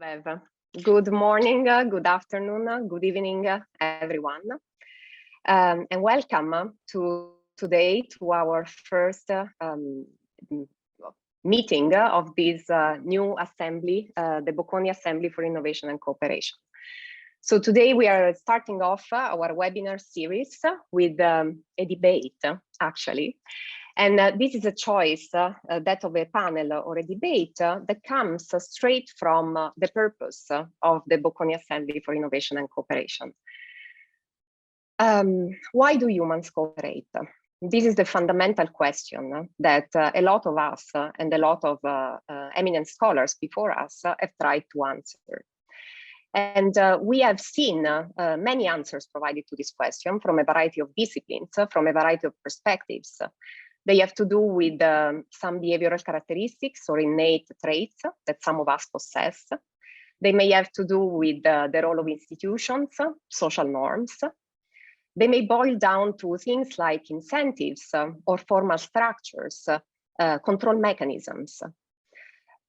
Bev. Good morning, good afternoon, good evening, everyone. And welcome today to our first meeting of this new assembly, the Bocconi Assembly for Innovation and Cooperation. So today we are starting off our webinar series with a debate, actually. And this is a choice, that of a panel or a debate that comes straight from the purpose of the Bocconi Assembly for Innovation and Cooperation. Why do humans cooperate? This is the fundamental question that a lot of us and a lot of eminent scholars before us have tried to answer. And we have seen many answers provided to this question from a variety of disciplines, from a variety of perspectives. They have to do with some behavioral characteristics or innate traits that some of us possess. They may have to do with the role of institutions, social norms. They may boil down to things like incentives or formal structures, control mechanisms.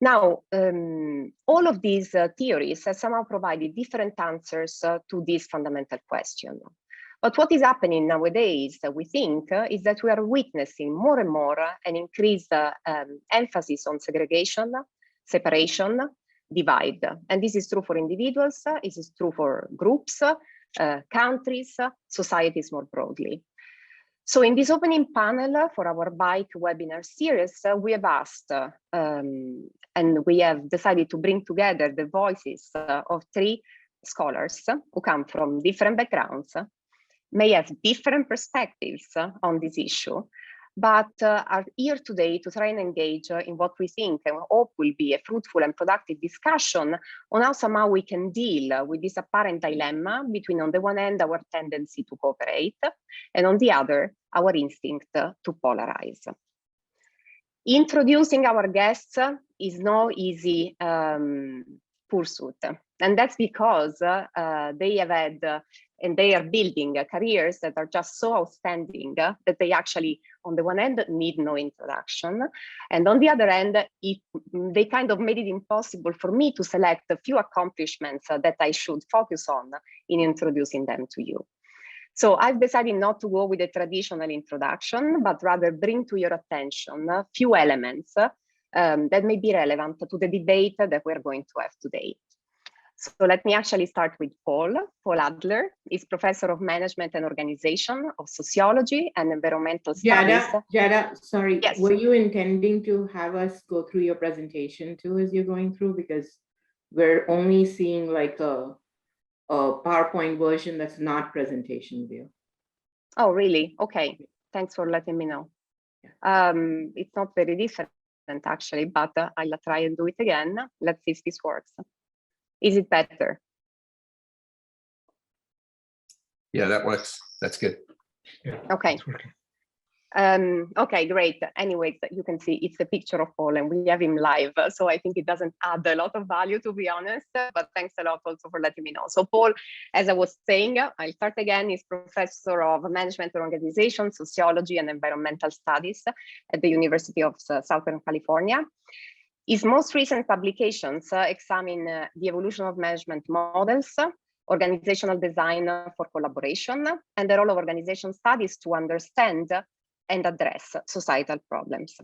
Now, all of these theories have somehow provided different answers to this fundamental question. But what is happening nowadays, we think, is that we are witnessing more and more an increased emphasis on segregation, separation, divide. And this is true for individuals, this is true for groups, countries, societies more broadly. So in this opening panel for our BAIC webinar series, we have asked and we have decided to bring together the voices of three scholars who come from different backgrounds, may have different perspectives on this issue, but are here today to try and engage in what we think and hope will be a fruitful and productive discussion on how somehow we can deal with this apparent dilemma between, on the one hand, our tendency to cooperate, and on the other, our instinct to polarize. Introducing our guests is no easy pursuit, and that's because they have had and they are building careers that are just so outstanding that they actually, on the one hand, need no introduction. And on the other hand, they kind of made it impossible for me to select a few accomplishments that I should focus on in introducing them to you. So I've decided not to go with a traditional introduction, but rather bring to your attention a few elements that may be relevant to the debate that we're going to have today. So let me actually start with Paul. Paul Adler is Professor of Management and Organization of Sociology and Environmental Studies. Jada, sorry, yes. Were you intending to have us go through your presentation too as you're going through? Because we're only seeing like a PowerPoint version that's not presentation view. Oh, really? Okay, thanks for letting me know. It's not very different actually, but I'll try and do it again. Let's see if this works. Is it better? Yeah, that works. That's good. Yeah, okay. Okay, great. Anyways, you can see it's a picture of Paul and we have him live. So I think it doesn't add a lot of value, to be honest, but thanks a lot also for letting me know. So Paul, as I was saying, I'll start again, is Professor of Management and Organization, Sociology and Environmental Studies at the University of Southern California. His most recent publications examine the evolution of management models, organizational design for collaboration, and the role of organization studies to understand and address societal problems.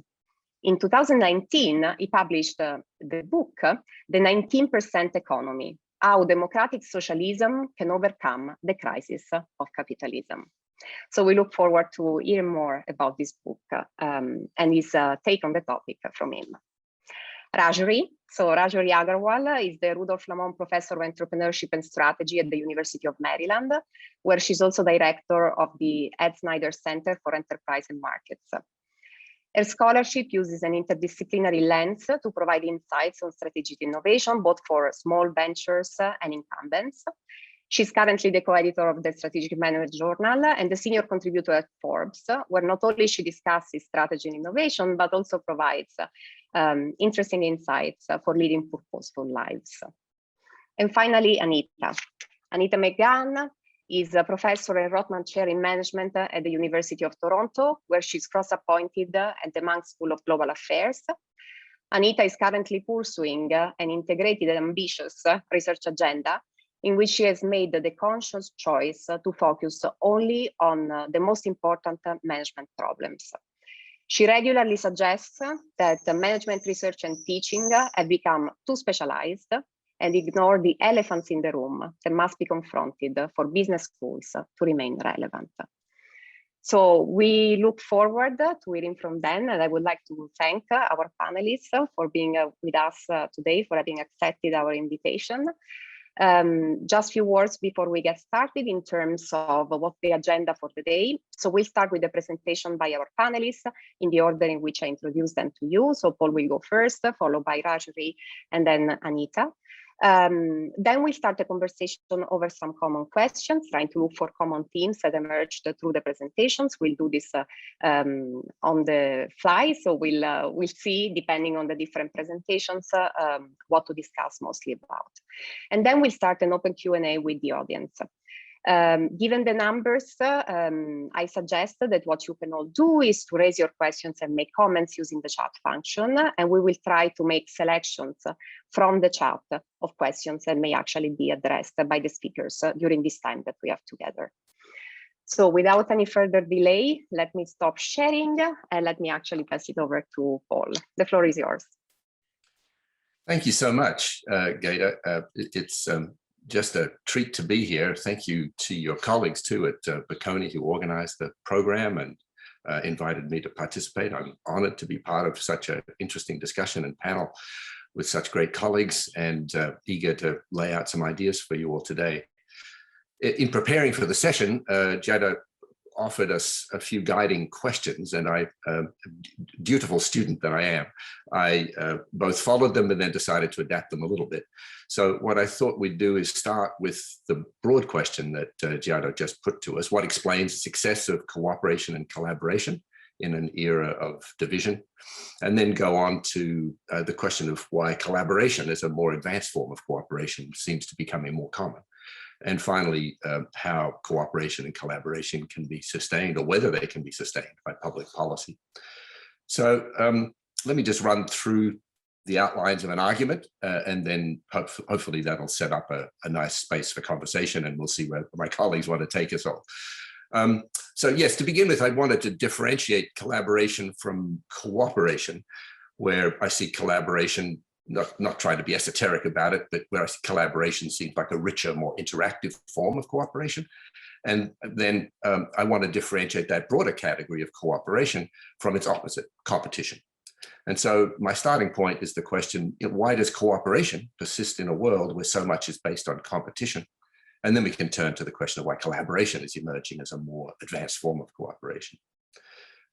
In 2019, he published the book, The 19% Economy, How Democratic Socialism Can Overcome the Crisis of Capitalism. So we look forward to hear more about this book and his take on the topic from him. Rajari. So Rajari Agarwal is the Rudolf Lamont Professor of Entrepreneurship and Strategy at the University of Maryland, where she's also director of the Ed Snyder Center for Enterprise and Markets. Her scholarship uses an interdisciplinary lens to provide insights on strategic innovation, both for small ventures and incumbents. She's currently the co-editor of the Strategic Management Journal and the senior contributor at Forbes, where not only she discusses strategy and innovation, but also provides interesting insights for leading purposeful lives. And finally, Anita. Anita McGann is a professor and Rotman Chair in Management at the University of Toronto, where she's cross-appointed at the Munk School of Global Affairs. Anita is currently pursuing an integrated and ambitious research agenda in which she has made the conscious choice to focus only on the most important management problems. She regularly suggests that management research and teaching have become too specialized and ignore the elephants in the room that must be confronted for business schools to remain relevant. So we look forward to hearing from them, and I would like to thank our panelists for being with us today, for having accepted our invitation. Just a few words before we get started in terms of what the agenda for the day. So we'll start with the presentation by our panelists in the order in which I introduced them to you. So Paul will go first, followed by Rajri, and then Anita. Then we start a conversation over some common questions, trying to look for common themes that emerged through the presentations. We'll do this on the fly, so we'll see, depending on the different presentations, what to discuss mostly about. And then we'll start an open Q&A with the audience. Given the numbers, I suggest that what you can all do is to raise your questions and make comments using the chat function, and we will try to make selections from the chat of questions that may actually be addressed by the speakers during this time that we have together. So without any further delay, let me stop sharing and let me actually pass it over to Paul. The floor is yours. Thank you so much, Gaeta. It's just a treat to be here. Thank you to your colleagues too at Bocconi who organized the program and invited me to participate. I'm honored to be part of such an interesting discussion and panel with such great colleagues, and eager to lay out some ideas for you all today. In preparing for the session, Jada offered us a few guiding questions, and I, dutiful student that I am, I both followed them and then decided to adapt them a little bit. So what I thought we'd do is start with the broad question that Giada just put to us: what explains the success of cooperation and collaboration in an era of division? And then go on to the question of why collaboration as a more advanced form of cooperation seems to be becoming more common. And finally, how cooperation and collaboration can be sustained, or whether they can be sustained by public policy. So let me just run through the outlines of an argument, and then hopefully that'll set up a nice space for conversation, and we'll see where my colleagues want to take us all. So yes, to begin with, I wanted to differentiate collaboration from cooperation, where I see collaboration, not trying to be esoteric about it, but where I see collaboration seems like a richer, more interactive form of cooperation. And then I want to differentiate that broader category of cooperation from its opposite, competition. And so my starting point is the question, why does cooperation persist in a world where so much is based on competition? And then we can turn to the question of why collaboration is emerging as a more advanced form of cooperation.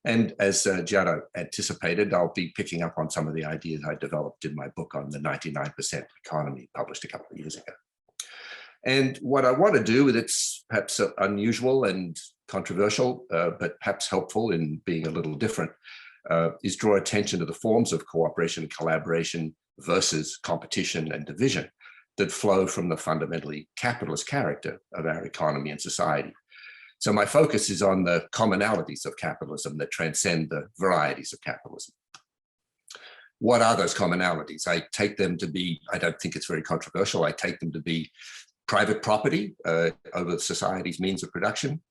And as Giada anticipated, I'll be picking up on some of the ideas I developed in my book on the 99% economy, published a couple of years ago. And what I want to do, it's perhaps unusual and controversial, but perhaps helpful in being a little different, is draw attention to the forms of cooperation and collaboration versus competition and division that flow from the fundamentally capitalist character of our economy and society. So my focus is on the commonalities of capitalism that transcend the varieties of capitalism. What are those commonalities? I take them to be, I don't think it's very controversial, I take them to be private property over society's means of production.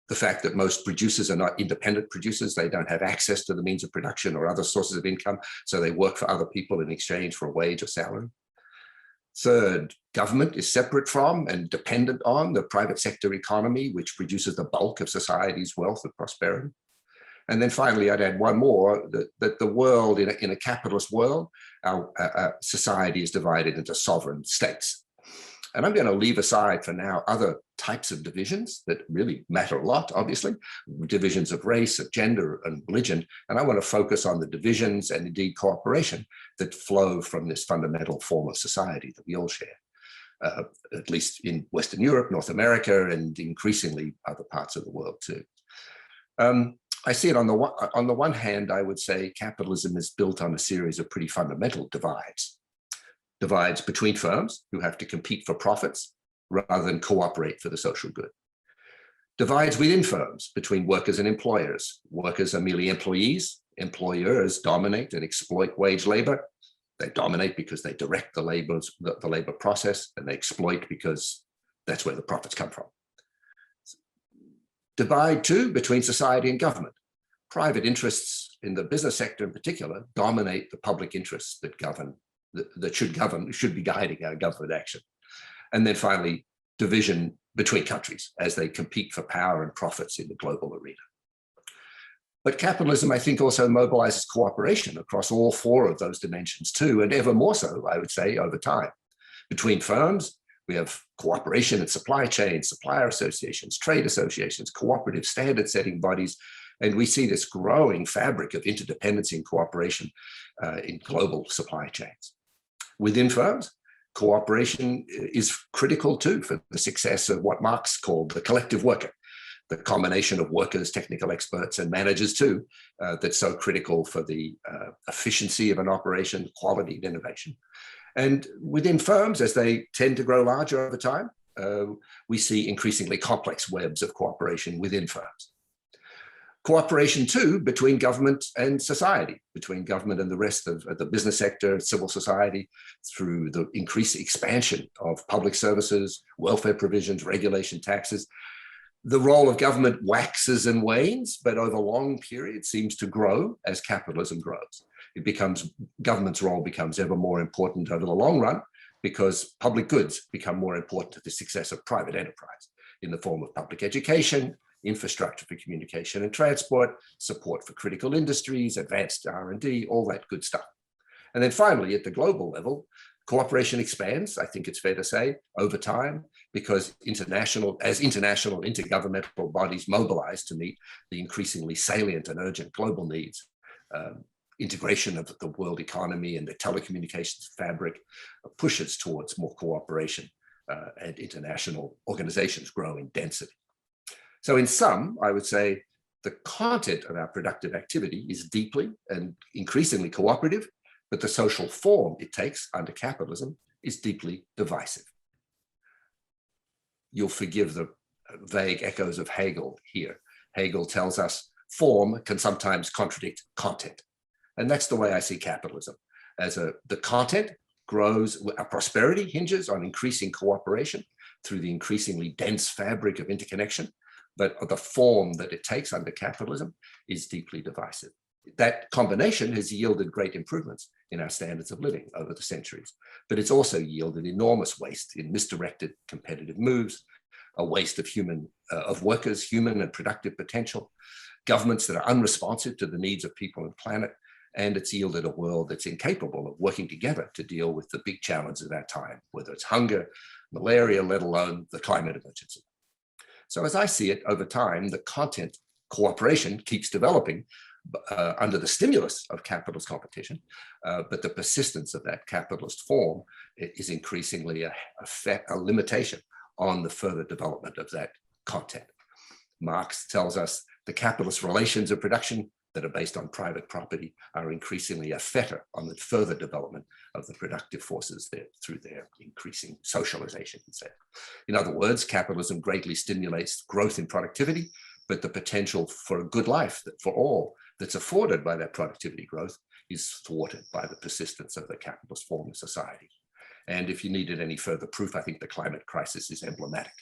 The fact that most producers are not independent producers, they don't have access to the means of production or other sources of income, so they work for other people in exchange for a wage or salary. Third, government is separate from and dependent on the private sector economy, which produces the bulk of society's wealth and prosperity. And then finally, I'd add one more, that the world, in a capitalist world, our society is divided into sovereign states. And I'm going to leave aside for now other types of divisions that really matter a lot, obviously, divisions of race, of gender, and religion. And I want to focus on the divisions and indeed cooperation that flow from this fundamental form of society that we all share, at least in Western Europe, North America, and increasingly other parts of the world too. I see it on the one hand, I would say capitalism is built on a series of pretty fundamental divides. Divides between firms who have to compete for profits rather than cooperate for the social good. Divides within firms between workers and employers. Workers are merely employees employers dominate and exploit wage labor. They dominate because they direct the labor process, and they exploit because that's where the profits come from. Divide too between society and government. Private interests in the business sector in particular dominate the public interests that govern, that should be guiding our government action. And then finally, division between countries as they compete for power and profits in the global arena. But capitalism, I think, also mobilizes cooperation across all four of those dimensions too, and ever more so, I would say, over time. Between firms, we have cooperation in supply chains, supplier associations, trade associations, cooperative standard-setting bodies, and we see this growing fabric of interdependency and cooperation in global supply chains. Within firms, cooperation is critical too for the success of what Marx called the collective worker, the combination of workers, technical experts, and managers too, that's so critical for the efficiency of an operation, quality and innovation. And within firms, as they tend to grow larger over time, we see increasingly complex webs of cooperation within firms. Cooperation too between government and society, between government and the rest of the business sector, civil society, through the increased expansion of public services, welfare provisions, regulation, taxes. The role of government waxes and wanes, but over long periods seems to grow as capitalism grows. Government's role becomes ever more important over the long run because public goods become more important to the success of private enterprise in the form of public education, infrastructure for communication and transport, support for critical industries, advanced R&D, all that good stuff. And then finally, at the global level, cooperation expands, I think it's fair to say, over time, because international intergovernmental bodies mobilize to meet the increasingly salient and urgent global needs. Integration of the world economy and the telecommunications fabric pushes towards more cooperation and international organizations grow in density. So in sum, I would say the content of our productive activity is deeply and increasingly cooperative, but the social form it takes under capitalism is deeply divisive. You'll forgive the vague echoes of Hegel here. Hegel tells us form can sometimes contradict content. And that's the way I see capitalism. The content grows, our prosperity hinges on increasing cooperation through the increasingly dense fabric of interconnection, but the form that it takes under capitalism is deeply divisive. That combination has yielded great improvements in our standards of living over the centuries, but it's also yielded enormous waste in misdirected competitive moves, a waste of workers' human and productive potential, governments that are unresponsive to the needs of people and planet, and it's yielded a world that's incapable of working together to deal with the big challenges of our time, whether it's hunger, malaria, let alone the climate emergency. So as I see it, over time, the content cooperation keeps developing under the stimulus of capitalist competition, but the persistence of that capitalist form is increasingly a limitation on the further development of that content. Marx tells us the capitalist relations of production that are based on private property are increasingly a fetter on the further development of the productive forces through their increasing socialization. In other words, capitalism greatly stimulates growth in productivity, but the potential for a good life for all that's afforded by that productivity growth is thwarted by the persistence of the capitalist form of society. And if you needed any further proof, I think the climate crisis is emblematic.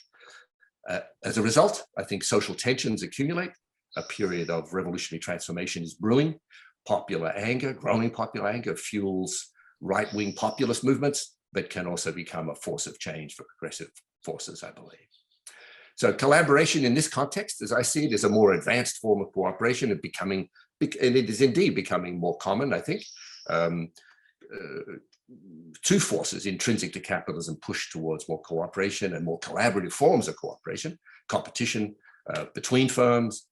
As a result, I think social tensions accumulate. A period of revolutionary transformation is brewing. Growing popular anger fuels right-wing populist movements, but can also become a force of change for progressive forces, I believe. So collaboration in this context, as I see it, is a more advanced form of cooperation and it is indeed becoming more common, I think. Two forces intrinsic to capitalism push towards more cooperation and more collaborative forms of cooperation: competition between firms,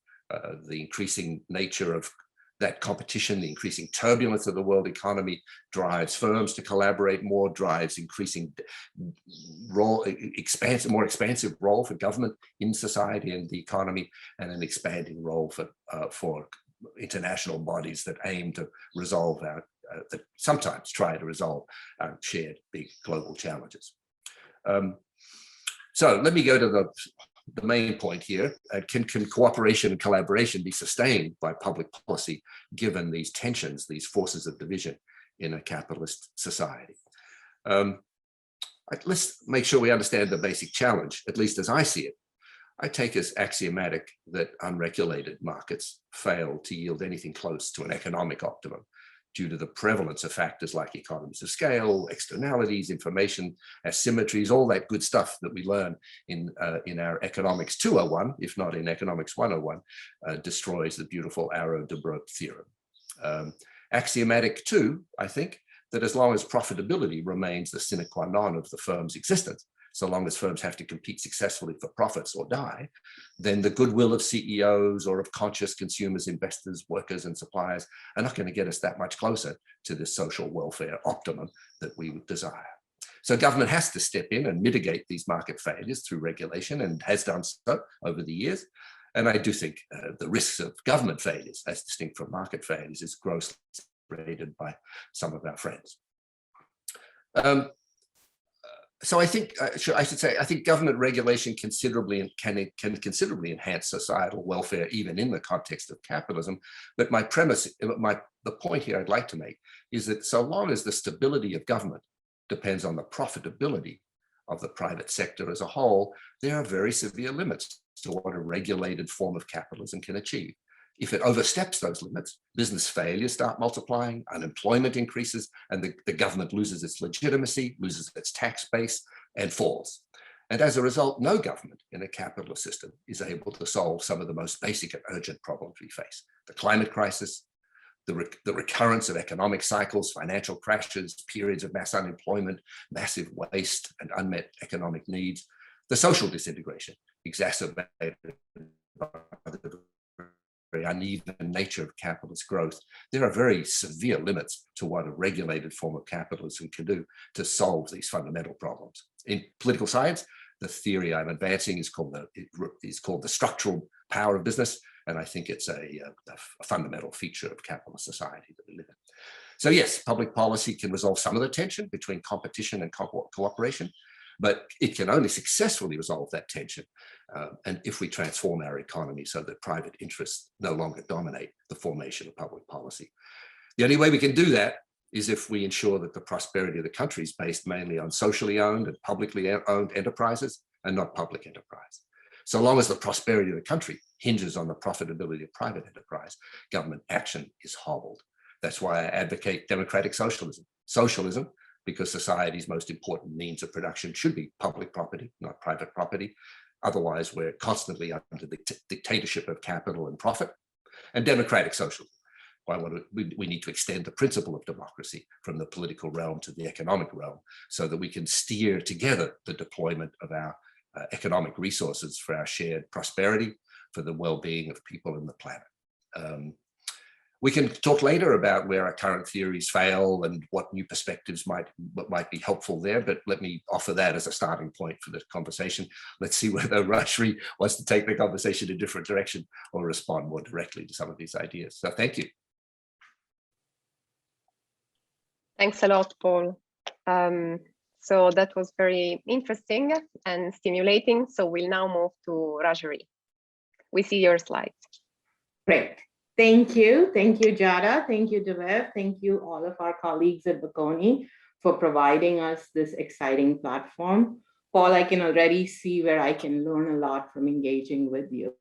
the increasing nature of that competition, the increasing turbulence of the world economy drives firms to collaborate more, drives increasing more expansive role for government in society and the economy, and an expanding role for international bodies that aim to resolve that sometimes try to resolve our shared big global challenges. So let me go to the the main point here, can cooperation and collaboration be sustained by public policy given these tensions, these forces of division in a capitalist society? Let's make sure we understand the basic challenge, at least as I see it. I take as axiomatic that unregulated markets fail to yield anything close to an economic optimum due to the prevalence of factors like economies of scale, externalities, information asymmetries, all that good stuff that we learn in our Economics 201, if not in Economics 101, destroys the beautiful Arrow-de-Broek theorem. Axiomatic too, I think, that as long as profitability remains the sine qua non of the firm's existence, so long as firms have to compete successfully for profits or die, then the goodwill of CEOs or of conscious consumers, investors, workers, and suppliers are not going to get us that much closer to the social welfare optimum that we would desire. So government has to step in and mitigate these market failures through regulation, and has done so over the years. And I do think the risks of government failures, as distinct from market failures, is grossly rated by some of our friends. So I think I should say I think government regulation can considerably enhance societal welfare even in the context of capitalism. But my premise, the point here I'd like to make is that so long as the stability of government depends on the profitability of the private sector as a whole, there are very severe limits to what a regulated form of capitalism can achieve. If it oversteps those limits, business failures start multiplying, unemployment increases, and the government loses its legitimacy, loses its tax base, and falls. And as a result, no government in a capitalist system is able to solve some of the most basic and urgent problems we face: the climate crisis, the recurrence of economic cycles, financial crashes, periods of mass unemployment, massive waste, and unmet economic needs, the social disintegration exacerbated by the very uneven nature of capitalist growth. There are very severe limits to what a regulated form of capitalism can do to solve these fundamental problems. In political science, the theory I'm advancing is called the structural power of business, and I think it's a fundamental feature of capitalist society that we live in. So yes, public policy can resolve some of the tension between competition and cooperation, but it can only successfully resolve that tension and if we transform our economy so that private interests no longer dominate the formation of public policy. The only way we can do that is if we ensure that the prosperity of the country is based mainly on socially owned and publicly owned enterprises and not public enterprise. So long as the prosperity of the country hinges on the profitability of private enterprise, government action is hobbled. That's why I advocate democratic socialism. Socialism, because society's most important means of production should be public property, not private property. Otherwise, we're constantly under the dictatorship of capital and profit. And democratic socialism, we need to extend the principle of democracy from the political realm to the economic realm so that we can steer together the deployment of our economic resources for our shared prosperity, for the well-being of people and the planet. We can talk later about where our current theories fail and what new perspectives might be helpful there, but let me offer that as a starting point for the conversation. Let's see whether Rashmi wants to take the conversation in a different direction or respond more directly to some of these ideas. So thank you. Thanks a lot, Paul. So that was very interesting and stimulating. So we'll now move to Rajari. We see your slides. Great. Thank you. Thank you, Jada. Thank you, Devev. Thank you, all of our colleagues at Bocconi, for providing us this exciting platform. Paul, I can already see where I can learn a lot from engaging with you.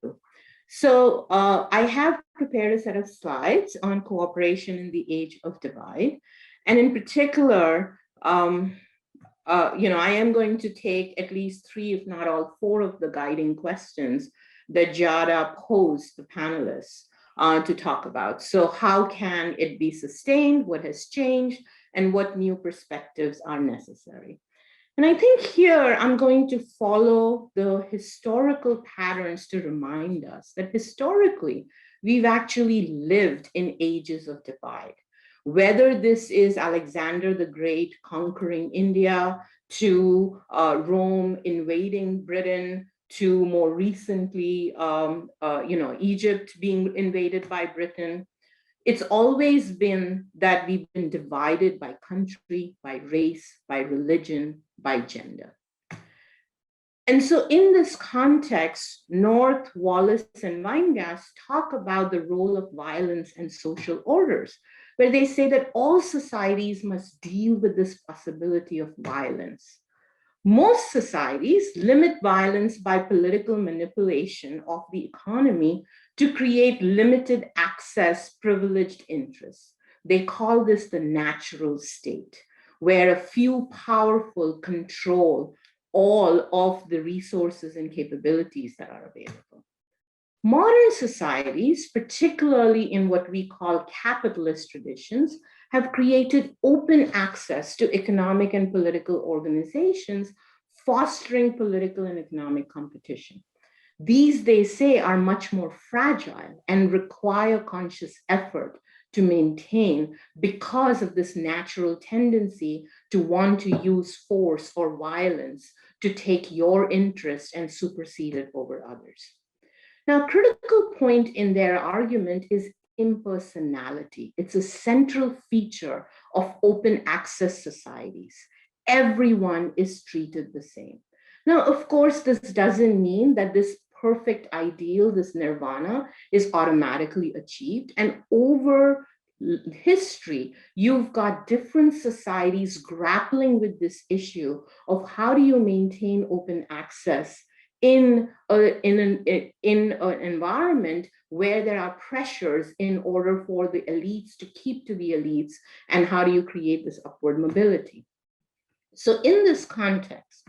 So I have prepared a set of slides on cooperation in the age of divide. And in particular, I am going to take at least 3, if not all 4 of the guiding questions that Jada posed the panelists to talk about. So how can it be sustained? What has changed? And what new perspectives are necessary? And I think here I'm going to follow the historical patterns to remind us that historically, we've actually lived in ages of divide. Whether this is Alexander the Great conquering India, to Rome invading Britain, to more recently, Egypt being invaded by Britain, it's always been that we've been divided by country, by race, by religion, by gender. And so in this context, North, Wallace, and Weingast talk about the role of violence and social orders, where they say that all societies must deal with this possibility of violence. Most societies limit violence by political manipulation of the economy to create limited access, privileged interests. They call this the natural state, where a few powerful control all of the resources and capabilities that are available. Modern societies, particularly in what we call capitalist traditions, have created open access to economic and political organizations, fostering political and economic competition. These, they say, are much more fragile and require conscious effort to maintain because of this natural tendency to want to use force or violence to take your interest and supersede it over others. Now, a critical point in their argument is impersonality. It's a central feature of open access societies. Everyone is treated the same. Now, of course, this doesn't mean that this perfect ideal, this nirvana, is automatically achieved. And over history, you've got different societies grappling with this issue of how do you maintain open access in an environment where there are pressures in order for the elites to keep to the elites, and how do you create this upward mobility? So in this context,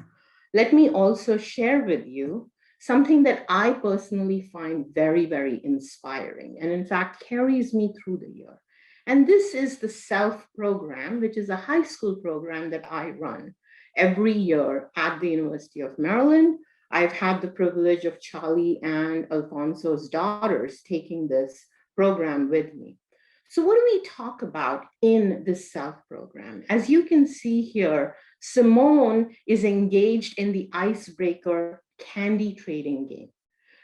let me also share with you something that I personally find very, very inspiring, and in fact carries me through the year. And this is the SELF program, which is a high school program that I run every year at the University of Maryland. I've had the privilege of Charlie and Alfonso's daughters taking this program with me. So what do we talk about in this SELF program? As you can see here, Simone is engaged in the icebreaker candy trading game.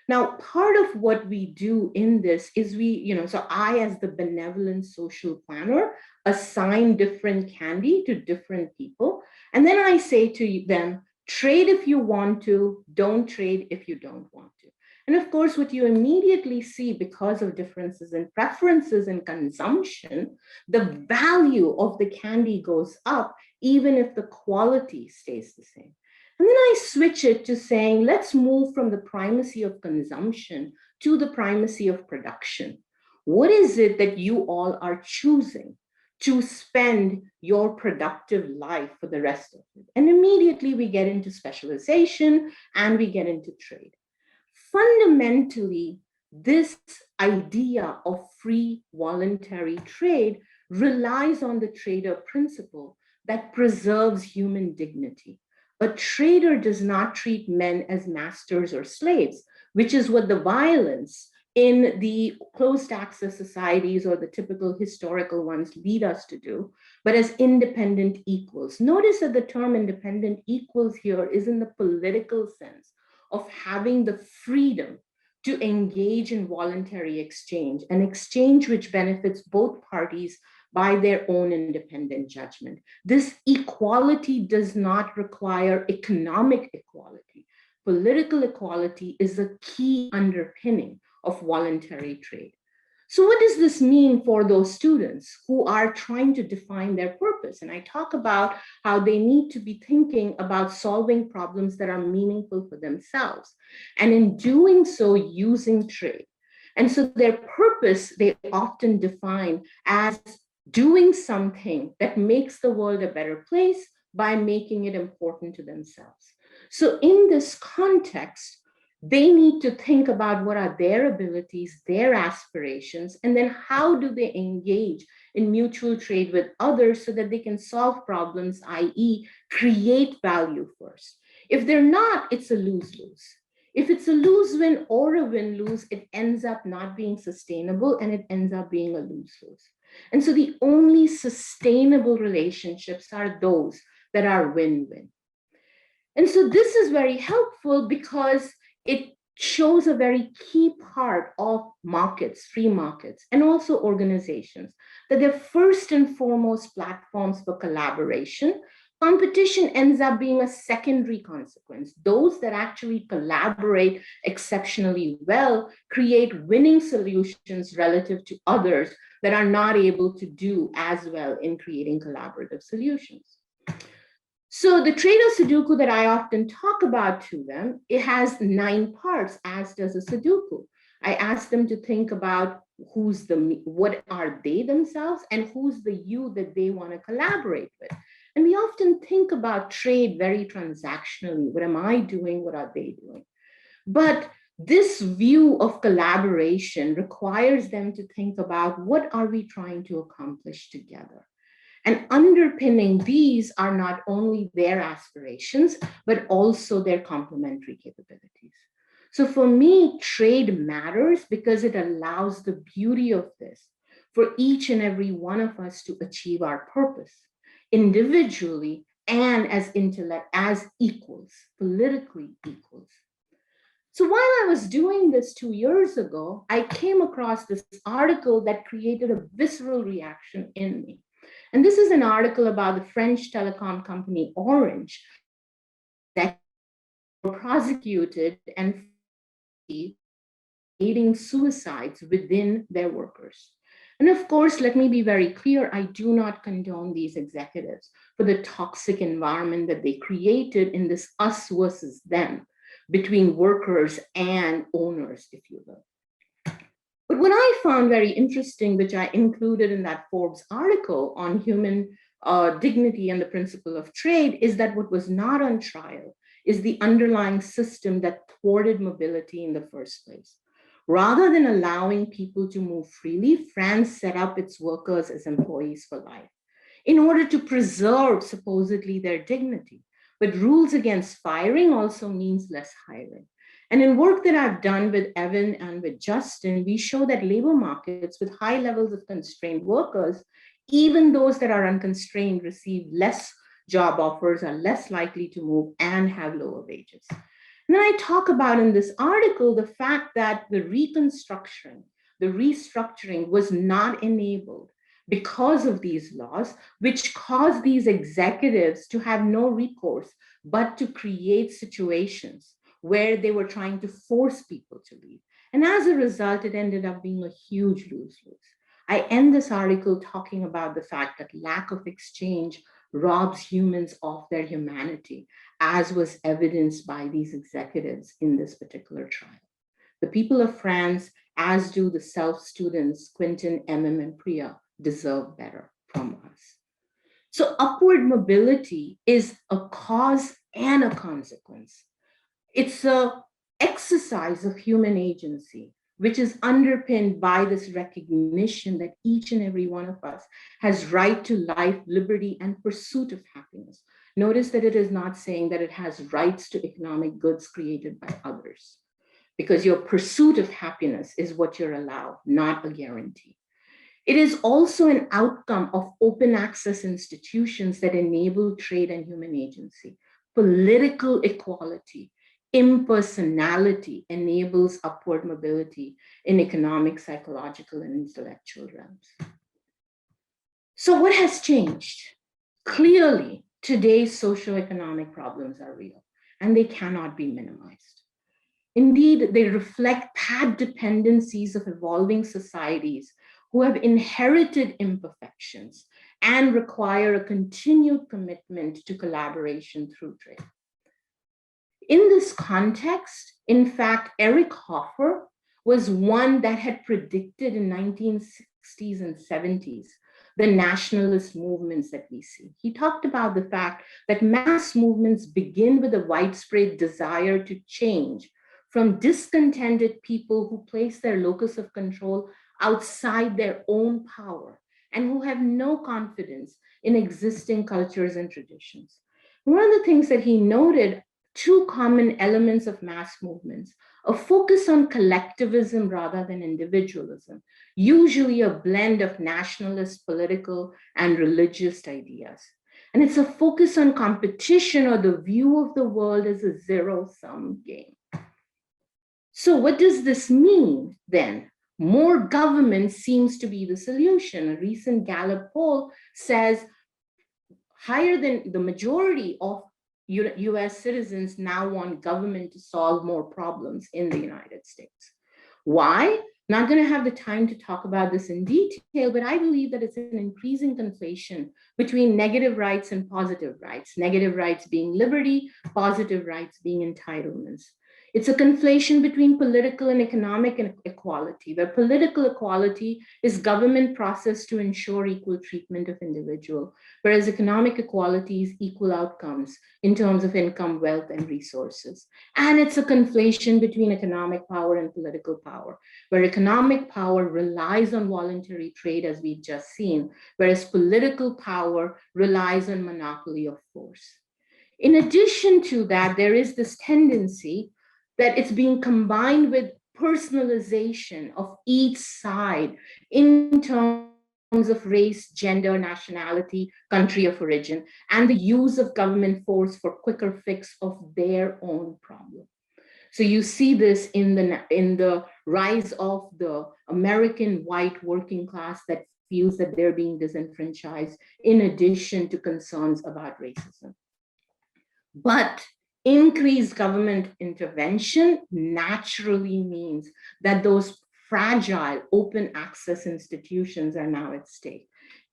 Now, part of what we do in this is so I, as the benevolent social planner, assign different candy to different people. And then I say to them, trade if you want to, don't trade if you don't want to. And of course, what you immediately see, because of differences in preferences and consumption, the value of the candy goes up, even if the quality stays the same. And then I switch it to saying, let's move from the primacy of consumption to the primacy of production. What is it that you all are choosing to spend your productive life for the rest of it? And immediately we get into specialization and we get into trade. Fundamentally, this idea of free voluntary trade relies on the trader principle that preserves human dignity. A trader does not treat men as masters or slaves, which is what the violence in the closed access societies or the typical historical ones lead us to do, but as independent equals. Notice that the term independent equals here is in the political sense of having the freedom to engage in voluntary exchange, an exchange which benefits both parties by their own independent judgment. This equality does not require economic equality. Political equality is a key underpinning of voluntary trade. So what does this mean for those students who are trying to define their purpose? And I talk about how they need to be thinking about solving problems that are meaningful for themselves, and in doing so, using trade. And so their purpose, they often define as doing something that makes the world a better place by making it important to themselves. So in this context, they need to think about what are their abilities, their aspirations, and then how do they engage in mutual trade with others so that they can solve problems, i.e., create value first. If they're not, it's a lose-lose. If it's a lose-win or a win-lose, it ends up not being sustainable and it ends up being a lose-lose. And so the only sustainable relationships are those that are win-win. And so this is very helpful because it shows a very key part of markets, free markets, and also organizations, that they're first and foremost platforms for collaboration, competition ends up being a secondary consequence. Those that actually collaborate exceptionally well create winning solutions relative to others that are not able to do as well in creating collaborative solutions. So the trade of Sudoku that I often talk about to them, it has 9 parts, as does a Sudoku. I ask them to think about what are they themselves and who's the you that they want to collaborate with. And we often think about trade very transactionally. What am I doing? What are they doing? But this view of collaboration requires them to think about what are we trying to accomplish together. And underpinning these are not only their aspirations, but also their complementary capabilities. So for me, trade matters because it allows the beauty of this for each and every one of us to achieve our purpose individually and as equals, politically equals. So while I was doing this 2 years ago, I came across this article that created a visceral reaction in me. And this is an article about the French telecom company Orange that were prosecuted and aiding suicides within their workers. And of course, let me be very clear, I do not condone these executives for the toxic environment that they created in this us versus them between workers and owners, if you will. But what I found very interesting, which I included in that Forbes article on human dignity and the principle of trade, is that what was not on trial is the underlying system that thwarted mobility in the first place. Rather than allowing people to move freely, France set up its workers as employees for life in order to preserve supposedly their dignity. But rules against firing also means less hiring. And in work that I've done with Evan and with Justin, we show that labor markets with high levels of constrained workers, even those that are unconstrained, receive less job offers, are less likely to move, and have lower wages. And then I talk about in this article the fact that the reconstruction, the restructuring was not enabled because of these laws, which caused these executives to have no recourse but to create situations where they were trying to force people to leave. And as a result, it ended up being a huge lose-lose. I end this article talking about the fact that lack of exchange robs humans of their humanity, as was evidenced by these executives in this particular trial. The people of France, as do the self-students, Quentin, and Priya, deserve better from us. So upward mobility is a cause and a consequence. It's an exercise of human agency, which is underpinned by this recognition that each and every one of us has right to life, liberty, and pursuit of happiness. Notice that it is not saying that it has rights to economic goods created by others, because your pursuit of happiness is what you're allowed, not a guarantee. It is also an outcome of open access institutions that enable trade and human agency. Political equality, impersonality enables upward mobility in economic, psychological, and intellectual realms. So what has changed? Clearly, today's socioeconomic problems are real, and they cannot be minimized. Indeed, they reflect past dependencies of evolving societies who have inherited imperfections and require a continued commitment to collaboration through trade. In this context, in fact, Eric Hoffer was one that had predicted in 1960s and 70s the nationalist movements that we see. He talked about the fact that mass movements begin with a widespread desire to change from discontented people who place their locus of control outside their own power and who have no confidence in existing cultures and traditions. One of the things that he noted, 2 common elements of mass movements: a focus on collectivism rather than individualism, usually a blend of nationalist, political, and religious ideas. And it's a focus on competition or the view of the world as a zero-sum game. So what does this mean then? More government seems to be the solution. A recent Gallup poll says higher than the majority of US citizens now want government to solve more problems in the United States. Why? Not going to have the time to talk about this in detail, but I believe that it's an increasing conflation between negative rights and positive rights, negative rights being liberty, positive rights being entitlements. It's a conflation between political and economic equality, where political equality is government process to ensure equal treatment of individual, whereas economic equality is equal outcomes in terms of income, wealth, and resources. And it's a conflation between economic power and political power, where economic power relies on voluntary trade, as we've just seen, whereas political power relies on monopoly of force. In addition to that, there is this tendency that it's being combined with personalization of each side in terms of race, gender, nationality, country of origin, and the use of government force for quicker fix of their own problem. So you see this in the rise of the American white working class that feels that they're being disenfranchised, in addition to concerns about racism. But increased government intervention naturally means that those fragile open access institutions are now at stake.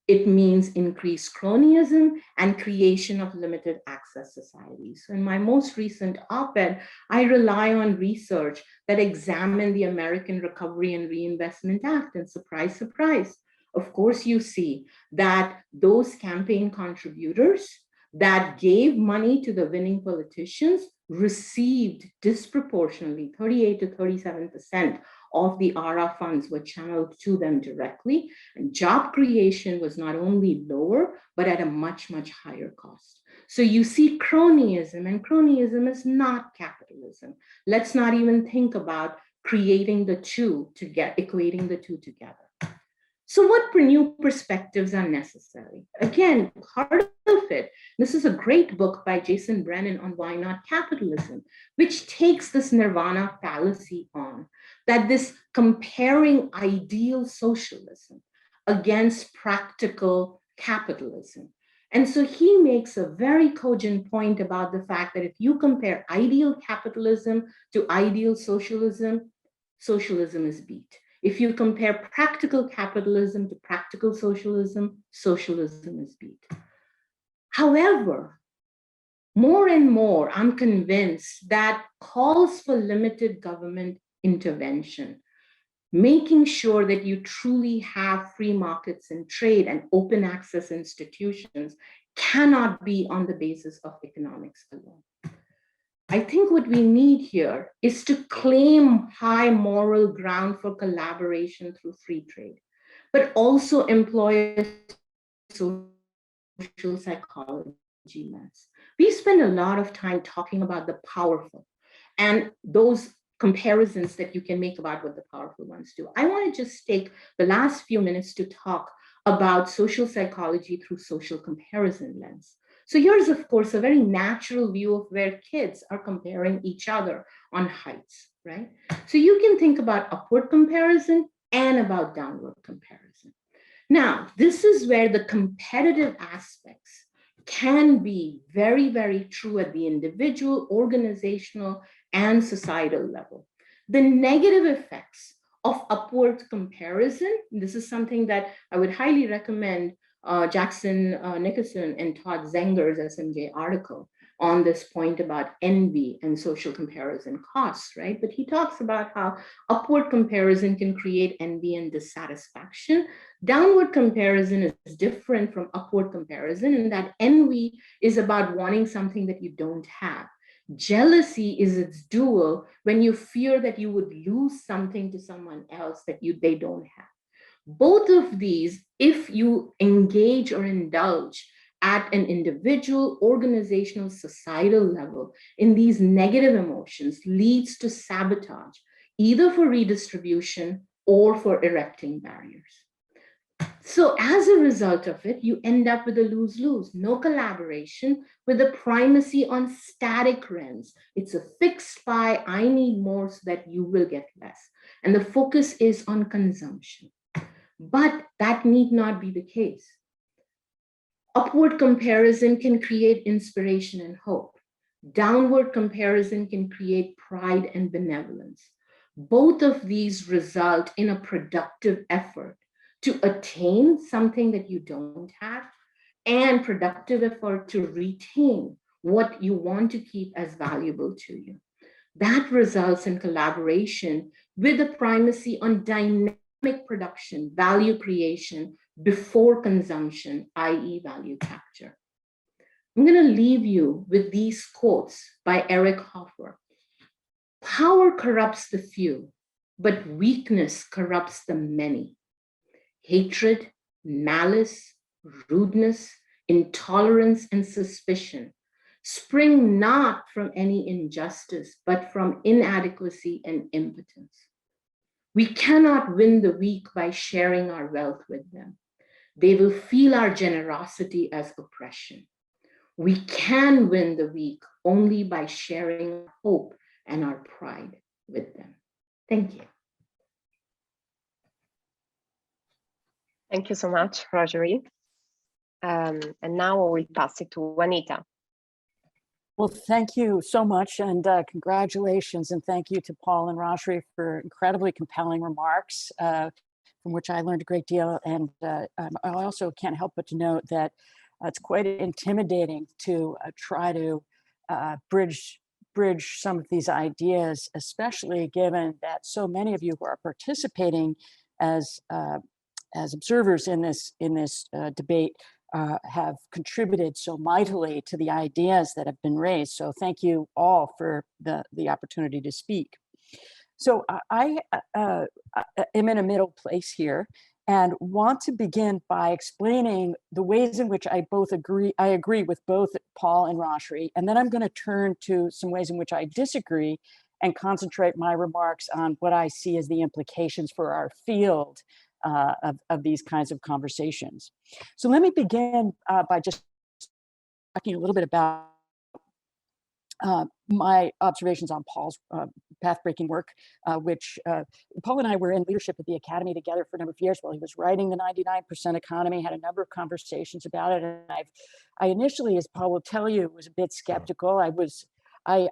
It means increased cronyism and creation of limited access societies. So in my most recent op-ed, I rely on research that examine the American Recovery and Reinvestment Act, and surprise, surprise, of course you see that those campaign contributors that gave money to the winning politicians received disproportionately 38 to 37% of the ARA funds were channeled to them directly. And job creation was not only lower, but at a much, much higher cost. So you see cronyism, and cronyism is not capitalism. Let's not even think about creating the two to equating the two together. So what new perspectives are necessary? Again, part of it, this is a great book by Jason Brennan on Why Not Capitalism, which takes this nirvana fallacy on, that this comparing ideal socialism against practical capitalism. And so he makes a very cogent point about the fact that if you compare ideal capitalism to ideal socialism, socialism is beat. If you compare practical capitalism to practical socialism, socialism is beat. However, more and more, I'm convinced that calls for limited government intervention, making sure that you truly have free markets and trade and open access institutions, cannot be on the basis of economics alone. I think what we need here is to claim high moral ground for collaboration through free trade, but also employ social psychology lens. We spend a lot of time talking about the powerful and those comparisons that you can make about what the powerful ones do. I want to just take the last few minutes to talk about social psychology through social comparison lens. So here's, of course, a very natural view of where kids are comparing each other on heights, right? So you can think about upward comparison and about downward comparison. Now, this is where the competitive aspects can be very, very true at the individual, organizational, and societal level. The negative effects of upward comparison, this is something that I would highly recommend Jackson Nickerson and Todd Zenger's SMJ article on this point about envy and social comparison costs, right? But he talks about how upward comparison can create envy and dissatisfaction. Downward comparison is different from upward comparison in that envy is about wanting something that you don't have. Jealousy is its dual when you fear that you would lose something to someone else that they don't have. Both of these, if you engage or indulge at an individual, organizational, societal level in these negative emotions, leads to sabotage, either for redistribution or for erecting barriers. So as a result of it, you end up with a lose-lose, no collaboration, with a primacy on static rents. It's a fixed buy, I need more so that you will get less. And the focus is on consumption. But that need not be the case. Upward comparison can create inspiration and hope. Downward comparison can create pride and benevolence. Both of these result in a productive effort to attain something that you don't have, and productive effort to retain what you want to keep as valuable to you. That results in collaboration with a primacy on dynamic production, value creation before consumption, i.e. value capture. I'm going to leave you with these quotes by Eric Hoffer. Power corrupts the few, but weakness corrupts the many. Hatred, malice, rudeness, intolerance, and suspicion spring not from any injustice, but from inadequacy and impotence. We cannot win the weak by sharing our wealth with them. They will feel our generosity as oppression. We can win the weak only by sharing our hope and our pride with them. Thank you. Thank you so much, Rajari. And now I will pass it to Anita. Well, thank you so much, and congratulations, and thank you to Paul and Rajari for incredibly compelling remarks, from which I learned a great deal. And I also can't help but to note that it's quite intimidating to try to bridge some of these ideas, especially given that so many of you who are participating as observers in this debate have contributed so mightily to the ideas that have been raised. So thank you all for the opportunity to speak. So I am in a middle place here and want to begin by explaining the ways in which I agree with both Paul and Rajari, and then I'm going to turn to some ways in which I disagree and concentrate my remarks on what I see as the implications for our field of these kinds of conversations. So let me begin by just talking a little bit about my observations on Paul's path-breaking work, which Paul and I were in leadership at the Academy together for a number of years while he was writing the 99% economy, had a number of conversations about it. And I initially, as Paul will tell you, was a bit skeptical. I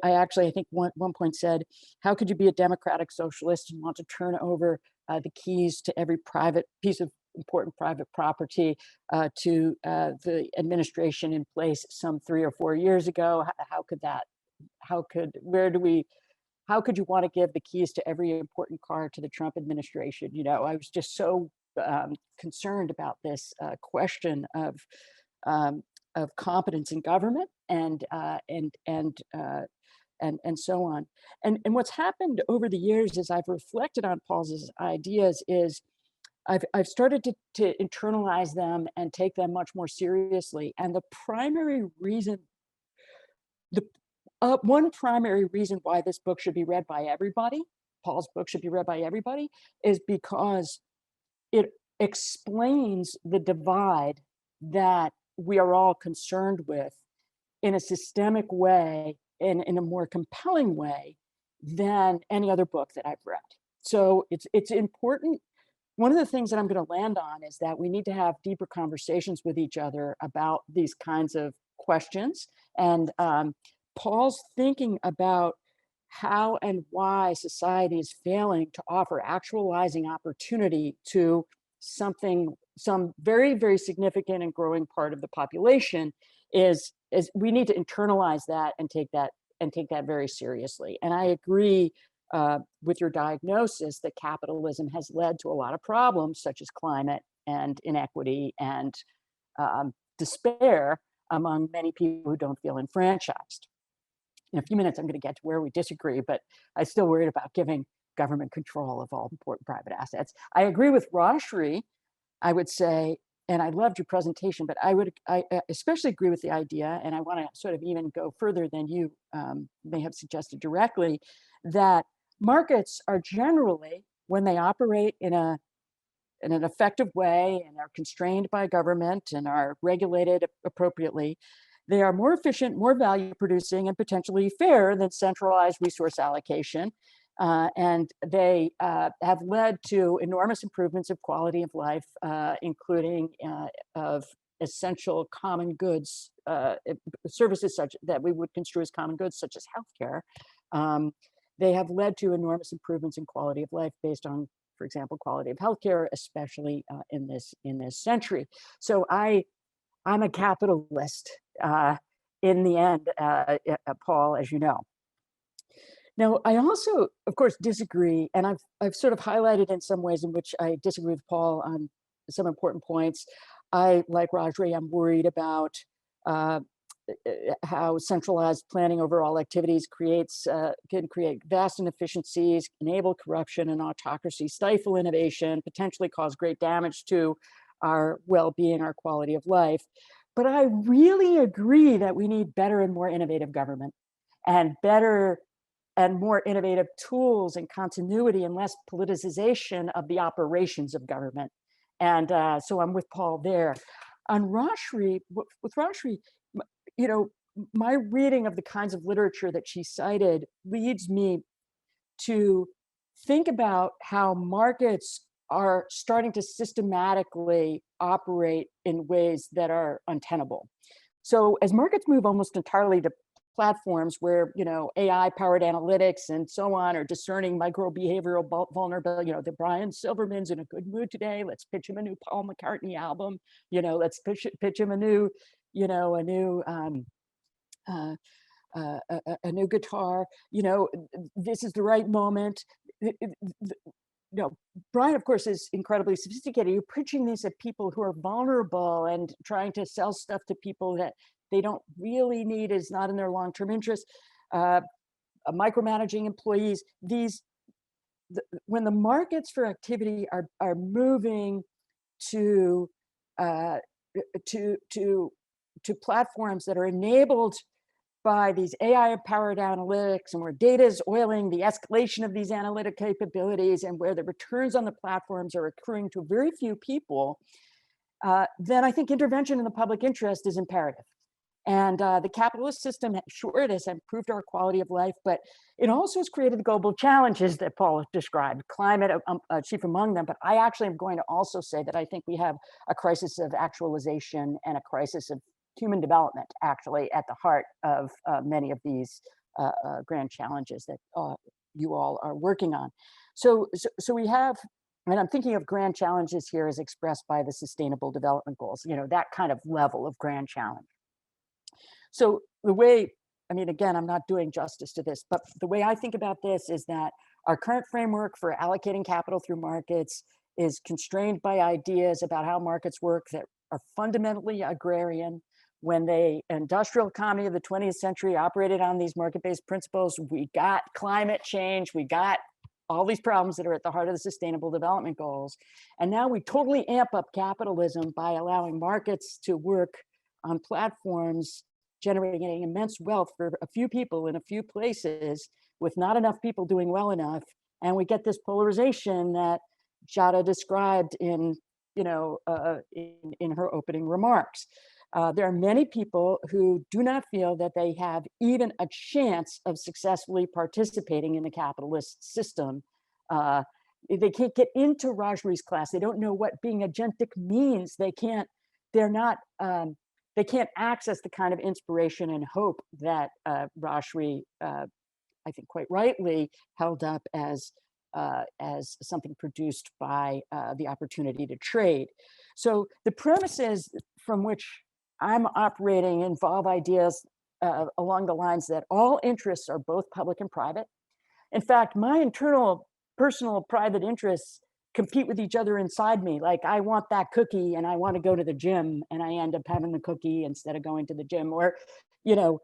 actually, I think one point said, how could you be a democratic socialist and want to turn over the keys to every private piece of important private property to the administration in place some 3 or 4 years ago? How could you want to give the keys to every important car to the Trump administration? You know, I was just so concerned about this question of competence in government and so on. And what's happened over the years as I've reflected on Paul's ideas is I've started to internalize them and take them much more seriously. And the primary reason, one primary reason why this book should be read by everybody, Paul's book should be read by everybody, is because it explains the divide that we are all concerned with in a systemic way, in a more compelling way than any other book that I've read. So it's important. One of the things that I'm going to land on is that we need to have deeper conversations with each other about these kinds of questions. And Paul's thinking about how and why society is failing to offer actualizing opportunity to some very, very significant and growing part of the population is we need to internalize that and take that very seriously. And I agree with your diagnosis that capitalism has led to a lot of problems such as climate and inequity and despair among many people who don't feel enfranchised. In a few minutes, I'm going to get to where we disagree, but I'm still worried about giving government control of all important private assets. I agree with Rajari, I would say, and I loved your presentation, but I especially agree with the idea, and I want to sort of even go further than you may have suggested directly, that markets are generally, when they operate in an effective way and are constrained by government and are regulated appropriately, they are more efficient, more value producing, and potentially fairer than centralized resource allocation. And they have led to enormous improvements of quality of life, including of essential common goods, services such that we would construe as common goods, such as healthcare, they have led to enormous improvements in quality of life based on, for example, quality of healthcare, especially in this century. So I'm a capitalist in the end, Paul, as you know. Now, I also, of course, disagree, and I've sort of highlighted in some ways in which I disagree with Paul on some important points. I, like Rajri, I'm worried about how centralized planning over all activities can create vast inefficiencies, enable corruption and autocracy, stifle innovation, potentially cause great damage to our well-being, our quality of life. But I really agree that we need better and more innovative government, and better and more innovative tools and continuity and less politicization of the operations of government. And so I'm with Paul there. On Rajri, with Rajri, you know, my reading of the kinds of literature that she cited leads me to think about how markets are starting to systematically operate in ways that are untenable. So as markets move almost entirely to platforms where, you know, AI powered analytics and so on are discerning micro behavioral vulnerability, you know, the Brian Silverman's in a good mood today, let's pitch him a new Paul McCartney album, you know, let's pitch him a new, you know, a new guitar, you know, this is the right moment. No, Brian, of course, is incredibly sophisticated. You're pitching these at people who are vulnerable and trying to sell stuff to people that they don't really need, is not in their long-term interest. Micromanaging employees. When the markets for activity are moving to platforms that are enabled by these AI-powered analytics, and where data is oiling the escalation of these analytic capabilities, and where the returns on the platforms are accruing to very few people, then I think intervention in the public interest is imperative. And the capitalist system, sure, it has improved our quality of life, but it also has created the global challenges that Paul described, climate chief among them. But I actually am going to also say that I think we have a crisis of actualization and a crisis of human development, actually, at the heart of many of these grand challenges that you all are working on. So we have, and I'm thinking of grand challenges here as expressed by the Sustainable Development Goals, you know, that kind of level of grand challenge. So the way, I mean, again, I'm not doing justice to this, but the way I think about this is that our current framework for allocating capital through markets is constrained by ideas about how markets work that are fundamentally agrarian. When the industrial economy of the 20th century operated on these market-based principles, we got climate change, we got all these problems that are at the heart of the Sustainable Development Goals. And now we totally amp up capitalism by allowing markets to work on platforms generating immense wealth for a few people in a few places with not enough people doing well enough. And we get this polarization that Jada described in, you know, in her opening remarks. There are many people who do not feel that they have even a chance of successfully participating in the capitalist system. They can't get into Rajri's class. They don't know what being agentic means. They can't access the kind of inspiration and hope that Rajri, I think quite rightly, held up as something produced by the opportunity to trade. So the premises from which I'm operating involve ideas along the lines that all interests are both public and private. In fact, my internal personal private interests compete with each other inside me. Like, I want that cookie and I want to go to the gym, and I end up having the cookie instead of going to the gym. Or, you know,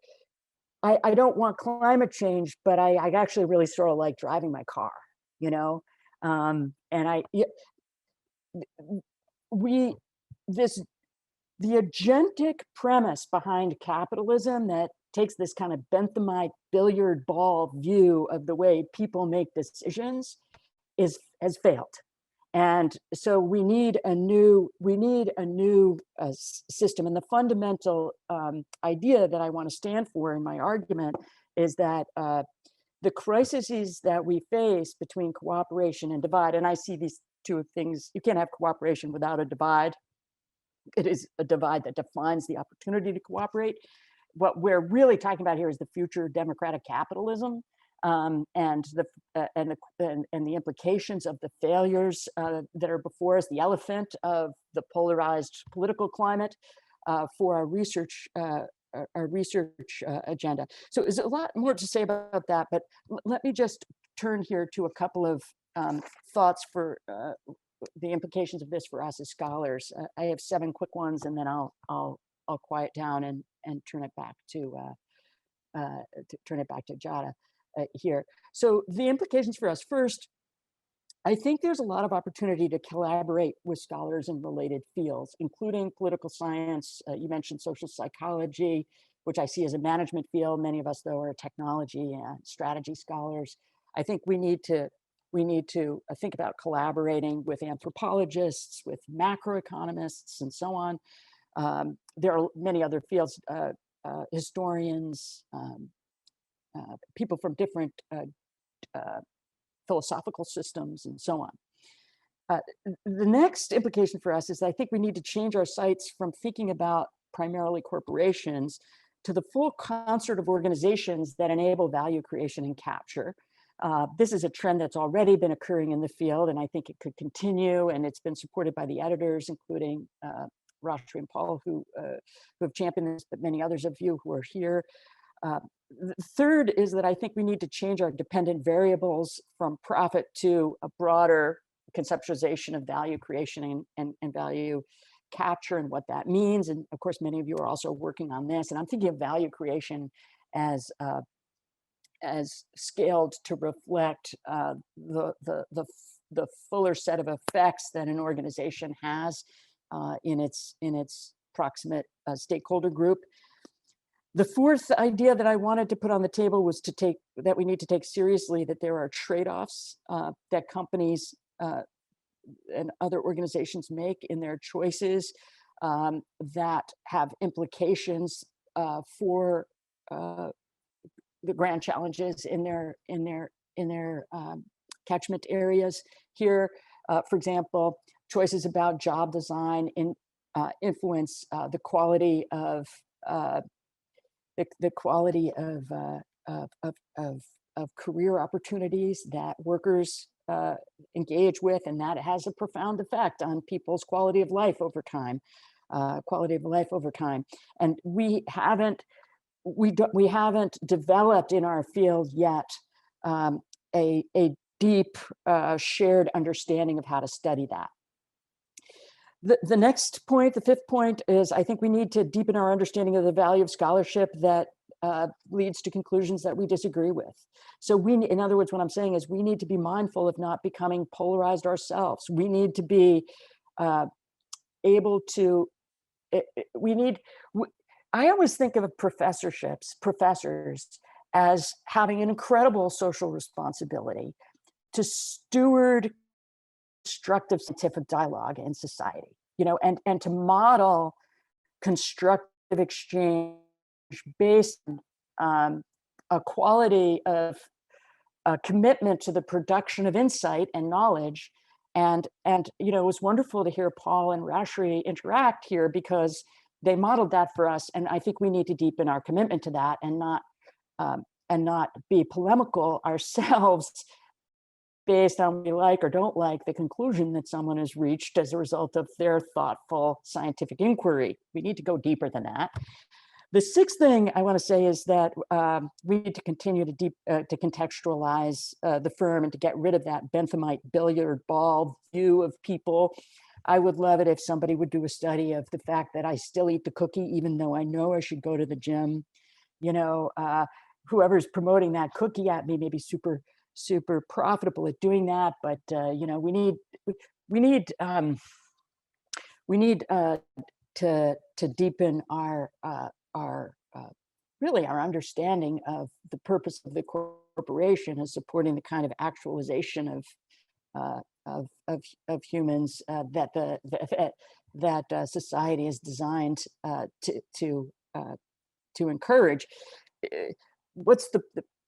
I don't want climate change, but I actually really sort of like driving my car, you know? The agentic premise behind capitalism that takes this kind of Benthamite billiard ball view of the way people make decisions has failed. And so we need a new system. And the fundamental idea that I want to stand for in my argument is that the crises that we face between cooperation and divide, and I see these two things, you can't have cooperation without a divide. it is a divide that defines the opportunity to cooperate. What we're really talking about here is the future of democratic capitalism, and the implications of the failures that are before us, the elephant of the polarized political climate for our research agenda. So there's a lot more to say about that, but let me just turn here to a couple of thoughts for the implications of this for us as scholars. I have 7 quick ones, and then I'll quiet down and turn it back to Giada here. So the implications for us: first, I think there's a lot of opportunity to collaborate with scholars in related fields, including political science. You mentioned social psychology, which I see as a management field. Many of us, though, are technology and strategy scholars. I think we need to think about collaborating with anthropologists, with macroeconomists, and so on. There are many other fields, historians, people from different philosophical systems, and so on. The next implication for us is I think we need to change our sights from thinking about primarily corporations to the full concert of organizations that enable value creation and capture. This is a trend that's already been occurring in the field, and I think it could continue, and it's been supported by the editors, including Rashri and Paul, who have championed this, but many others of you who are here. The third is that I think we need to change our dependent variables from profit to a broader conceptualization of value creation and value capture and what that means. And of course, many of you are also working on this. And I'm thinking of value creation as scaled to reflect the fuller set of effects that an organization has in its proximate stakeholder group. The fourth idea that I wanted to put on the table was that we need to take seriously that there are trade-offs that companies and other organizations make in their choices that have implications for the grand challenges in their catchment areas. Here, for example, choices about job design influence the quality of career opportunities that workers engage with, and that has a profound effect on people's quality of life over time. And we haven't developed in our field yet a deep shared understanding of how to study that. The next point, the fifth point, is I think we need to deepen our understanding of the value of scholarship that leads to conclusions that we disagree with. So in other words, what I'm saying is we need to be mindful of not becoming polarized ourselves. We need to be able to, I always think of professors as having an incredible social responsibility to steward constructive scientific dialogue in society, and to model constructive exchange based on a quality of commitment to the production of insight and knowledge. And it was wonderful to hear Paul and Rashri interact here because they modeled that for us. And I think we need to deepen our commitment to that and not be polemical ourselves based on what we like or don't like the conclusion that someone has reached as a result of their thoughtful scientific inquiry. We need to go deeper than that. The sixth thing I want to say is that we need to continue to contextualize the firm and to get rid of that Benthamite billiard ball view of people. I would love it if somebody would do a study of the fact that I still eat the cookie, even though I know I should go to the gym. Whoever's promoting that cookie at me may be super profitable at doing that, but we need to deepen our understanding of the purpose of the corporation as supporting the kind of actualization of humans that society is designed to encourage.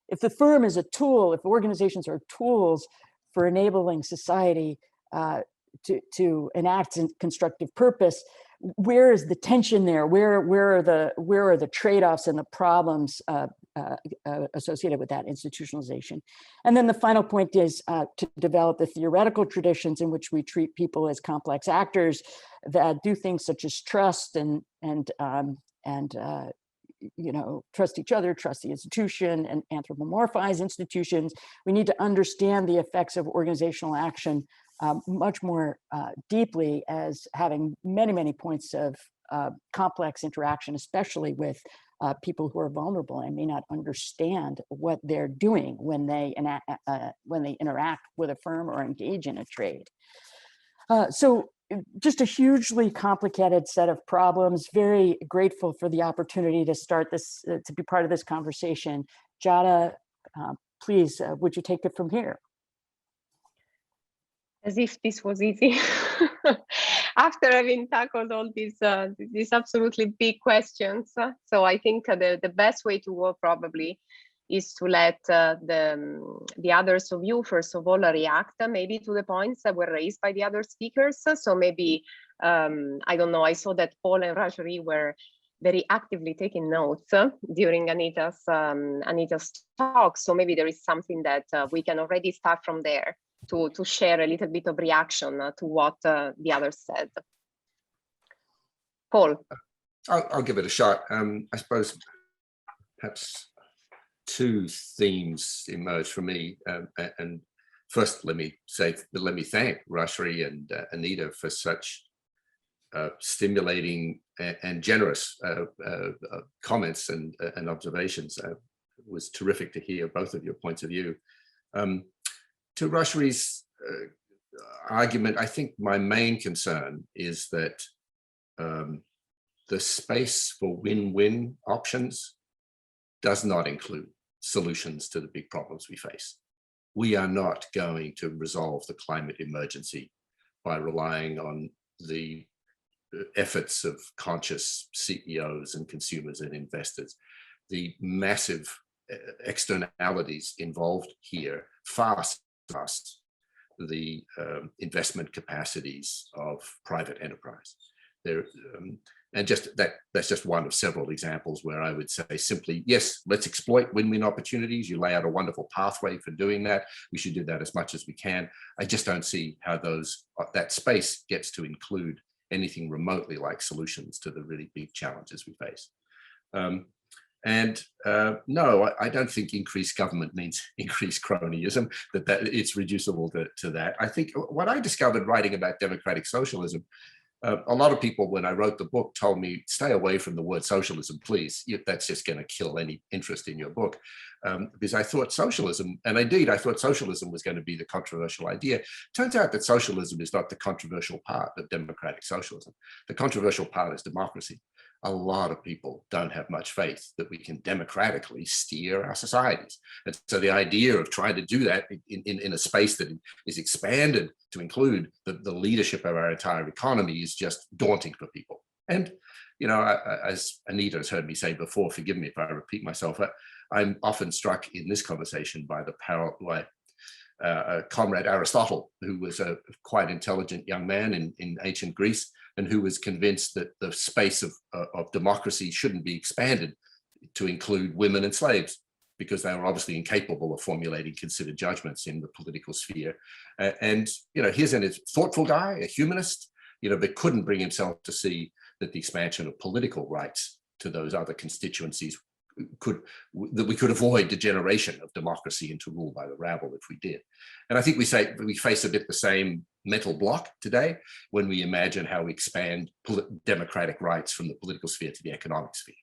If the firm is a tool, if organizations are tools for enabling society to enact constructive purpose, where is the tension there? Where are the trade-offs and the problems associated with that institutionalization? And then the final point is to develop the theoretical traditions in which we treat people as complex actors that do things such as trust and trust each other, trust the institution, and anthropomorphize institutions. We need to understand the effects of organizational action much more deeply as having many points of complex interaction, especially with people who are vulnerable and may not understand what they're doing when they interact with a firm or engage in a trade. So just a hugely complicated set of problems. Very grateful for the opportunity to start this, to be part of this conversation. Giada, please, would you take it from here? As if this was easy. After having tackled all these absolutely big questions. So I think the best way to go probably is to let the others of you, first of all, react maybe to the points that were raised by the other speakers. So maybe, I don't know, I saw that Paul and Rajari were very actively taking notes during Anita's talk. So maybe there is something that we can already start from there to share a little bit of reaction to what the others said. Paul. I'll give it a shot. I suppose perhaps two themes emerge for me. And first, let me thank Rashri and Anita for such stimulating and generous comments and observations. It was terrific to hear both of your points of view. To Rashri's argument, I think my main concern is that the space for win-win options does not include solutions to the big problems we face. We are not going to resolve the climate emergency by relying on the efforts of conscious CEOs and consumers and investors. The massive externalities involved here far surpass the investment capacities of private enterprise. And that's just one of several examples where I would say simply, yes, let's exploit win-win opportunities. You lay out a wonderful pathway for doing that. We should do that as much as we can. I just don't see how that space gets to include anything remotely like solutions to the really big challenges we face. No, I don't think increased government means increased cronyism, that it's reducible to that. I think what I discovered writing about democratic socialism, a lot of people, when I wrote the book, told me, stay away from the word socialism, please. That's just going to kill any interest in your book. Because I thought socialism, and indeed I thought socialism was going to be the controversial idea. Turns out that socialism is not the controversial part of democratic socialism. The controversial part is democracy. A lot of people don't have much faith that we can democratically steer our societies. And so the idea of trying to do that in a space that is expanded to include the leadership of our entire economy is just daunting for people. And, you know, as Anita has heard me say before, forgive me if I repeat myself, I'm often struck in this conversation by the parallel, comrade Aristotle, who was a quite intelligent young man in ancient Greece, and who was convinced that the space of democracy shouldn't be expanded to include women and slaves, because they were obviously incapable of formulating considered judgments in the political sphere. And, you know, here's a thoughtful guy, a humanist, you know, but couldn't bring himself to see that the expansion of political rights to those other constituencies that we could avoid degeneration of democracy into rule by the rabble if we did. And I think we face a bit the same mental block today when we imagine how we expand democratic rights from the political sphere to the economic sphere.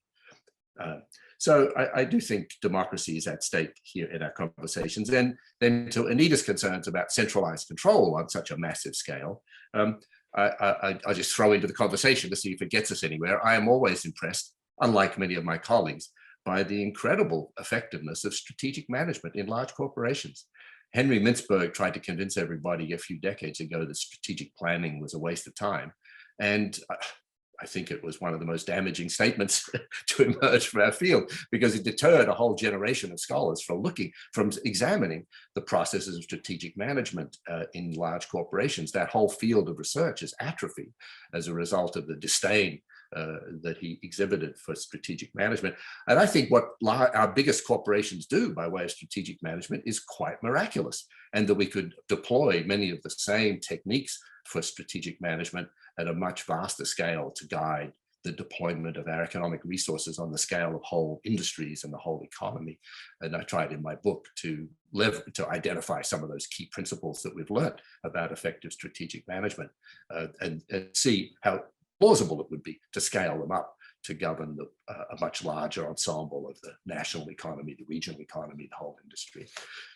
So I do think democracy is at stake here in our conversations. And then to Anita's concerns about centralized control on such a massive scale, I'll just throw into the conversation to see if it gets us anywhere. I am always impressed, unlike many of my colleagues, by the incredible effectiveness of strategic management in large corporations. Henry Mintzberg tried to convince everybody a few decades ago that strategic planning was a waste of time. And I think it was one of the most damaging statements to emerge from our field, because it deterred a whole generation of scholars from examining the processes of strategic management in large corporations. That whole field of research is atrophied as a result of the disdain that he exhibited for strategic management. And I think what our biggest corporations do by way of strategic management is quite miraculous, and that we could deploy many of the same techniques for strategic management at a much vaster scale to guide the deployment of our economic resources on the scale of whole industries and the whole economy. And I tried in my book to identify some of those key principles that we've learned about effective strategic management, and see how plausible it would be to scale them up to govern a much larger ensemble of the national economy, the regional economy, the whole industry.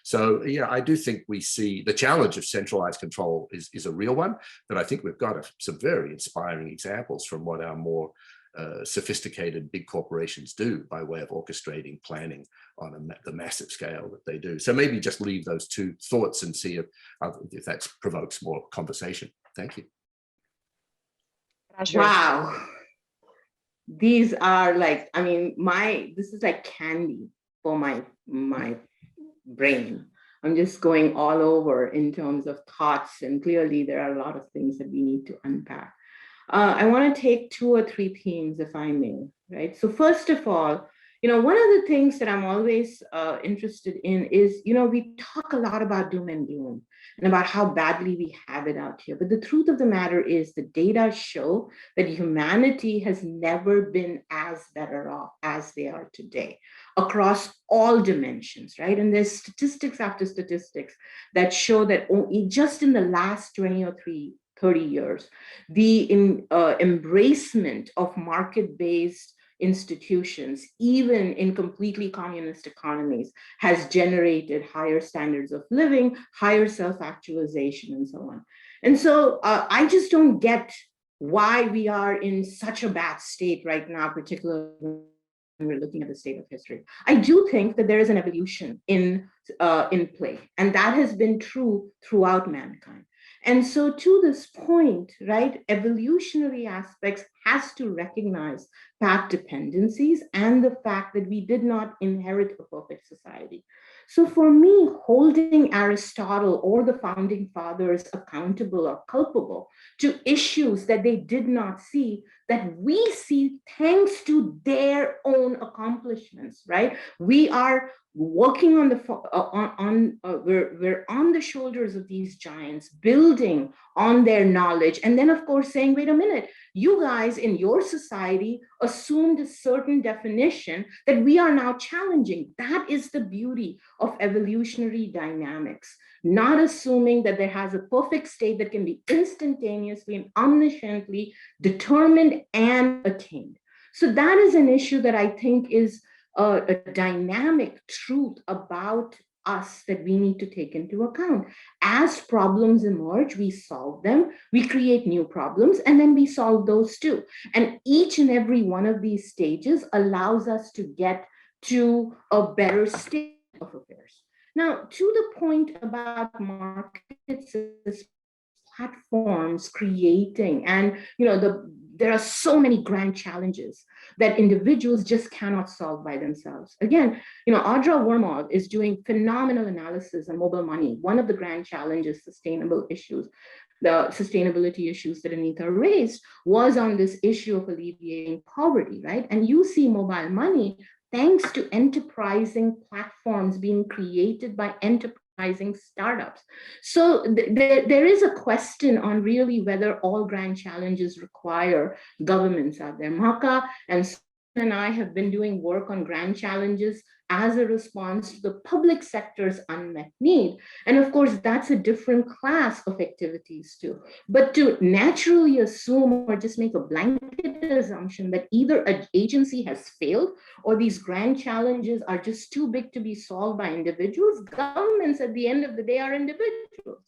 So yeah, I do think we see the challenge of centralized control is a real one, but I think we've got some very inspiring examples from what our more sophisticated big corporations do by way of orchestrating planning on the massive scale that they do. So maybe just leave those two thoughts and see if that provokes more conversation. Thank you. Wow. These are like, I mean, this is like candy for my brain. I'm just going all over in terms of thoughts, and clearly there are a lot of things that we need to unpack. I want to take 2 or 3 themes, if I may, right? So first of all, one of the things that I'm always interested in is, we talk a lot about doom and gloom and about how badly we have it out here. But the truth of the matter is the data show that humanity has never been as better off as they are today across all dimensions, right? And there's statistics after statistics that show that just in the last 20 or 30 years, the embracement of market-based institutions, even in completely communist economies, has generated higher standards of living, higher self-actualization, and so on. And so I just don't get why we are in such a bad state right now, particularly when we're looking at the state of history. I do think that there is an evolution in play, and that has been true throughout mankind. And so to this point, right, evolutionary aspects has to recognize path dependencies and the fact that we did not inherit a perfect society. So for me, holding Aristotle or the founding fathers accountable or culpable to issues that they did not see, that we see thanks to their own accomplishments, right? We are working on we're on the shoulders of these giants, building on their knowledge, and then of course saying, wait a minute, you guys in your society assumed a certain definition that we are now challenging. That is the beauty of evolutionary dynamics, not assuming that there has a perfect state that can be instantaneously and omnisciently determined and attained. So that is an issue that I think is a dynamic truth about us that we need to take into account. As problems emerge, we solve them, we create new problems, and then we solve those too. And each and every one of these stages allows us to get to a better state of affairs. Now, to the point about markets as platforms creating, and there are so many grand challenges that individuals just cannot solve by themselves. Again, Audra Wormald is doing phenomenal analysis on mobile money. One of the grand challenges, sustainable issues, the sustainability issues that Anita raised was on this issue of alleviating poverty, right? And you see mobile money thanks to enterprising platforms being created by enterprising startups. So there is a question on really whether all grand challenges require governments out there. Maka and I have been doing work on grand challenges as a response to the public sector's unmet need. And of course, that's a different class of activities too. But to naturally assume or just make a blanket assumption that either an agency has failed or these grand challenges are just too big to be solved by individuals, governments at the end of the day are individuals.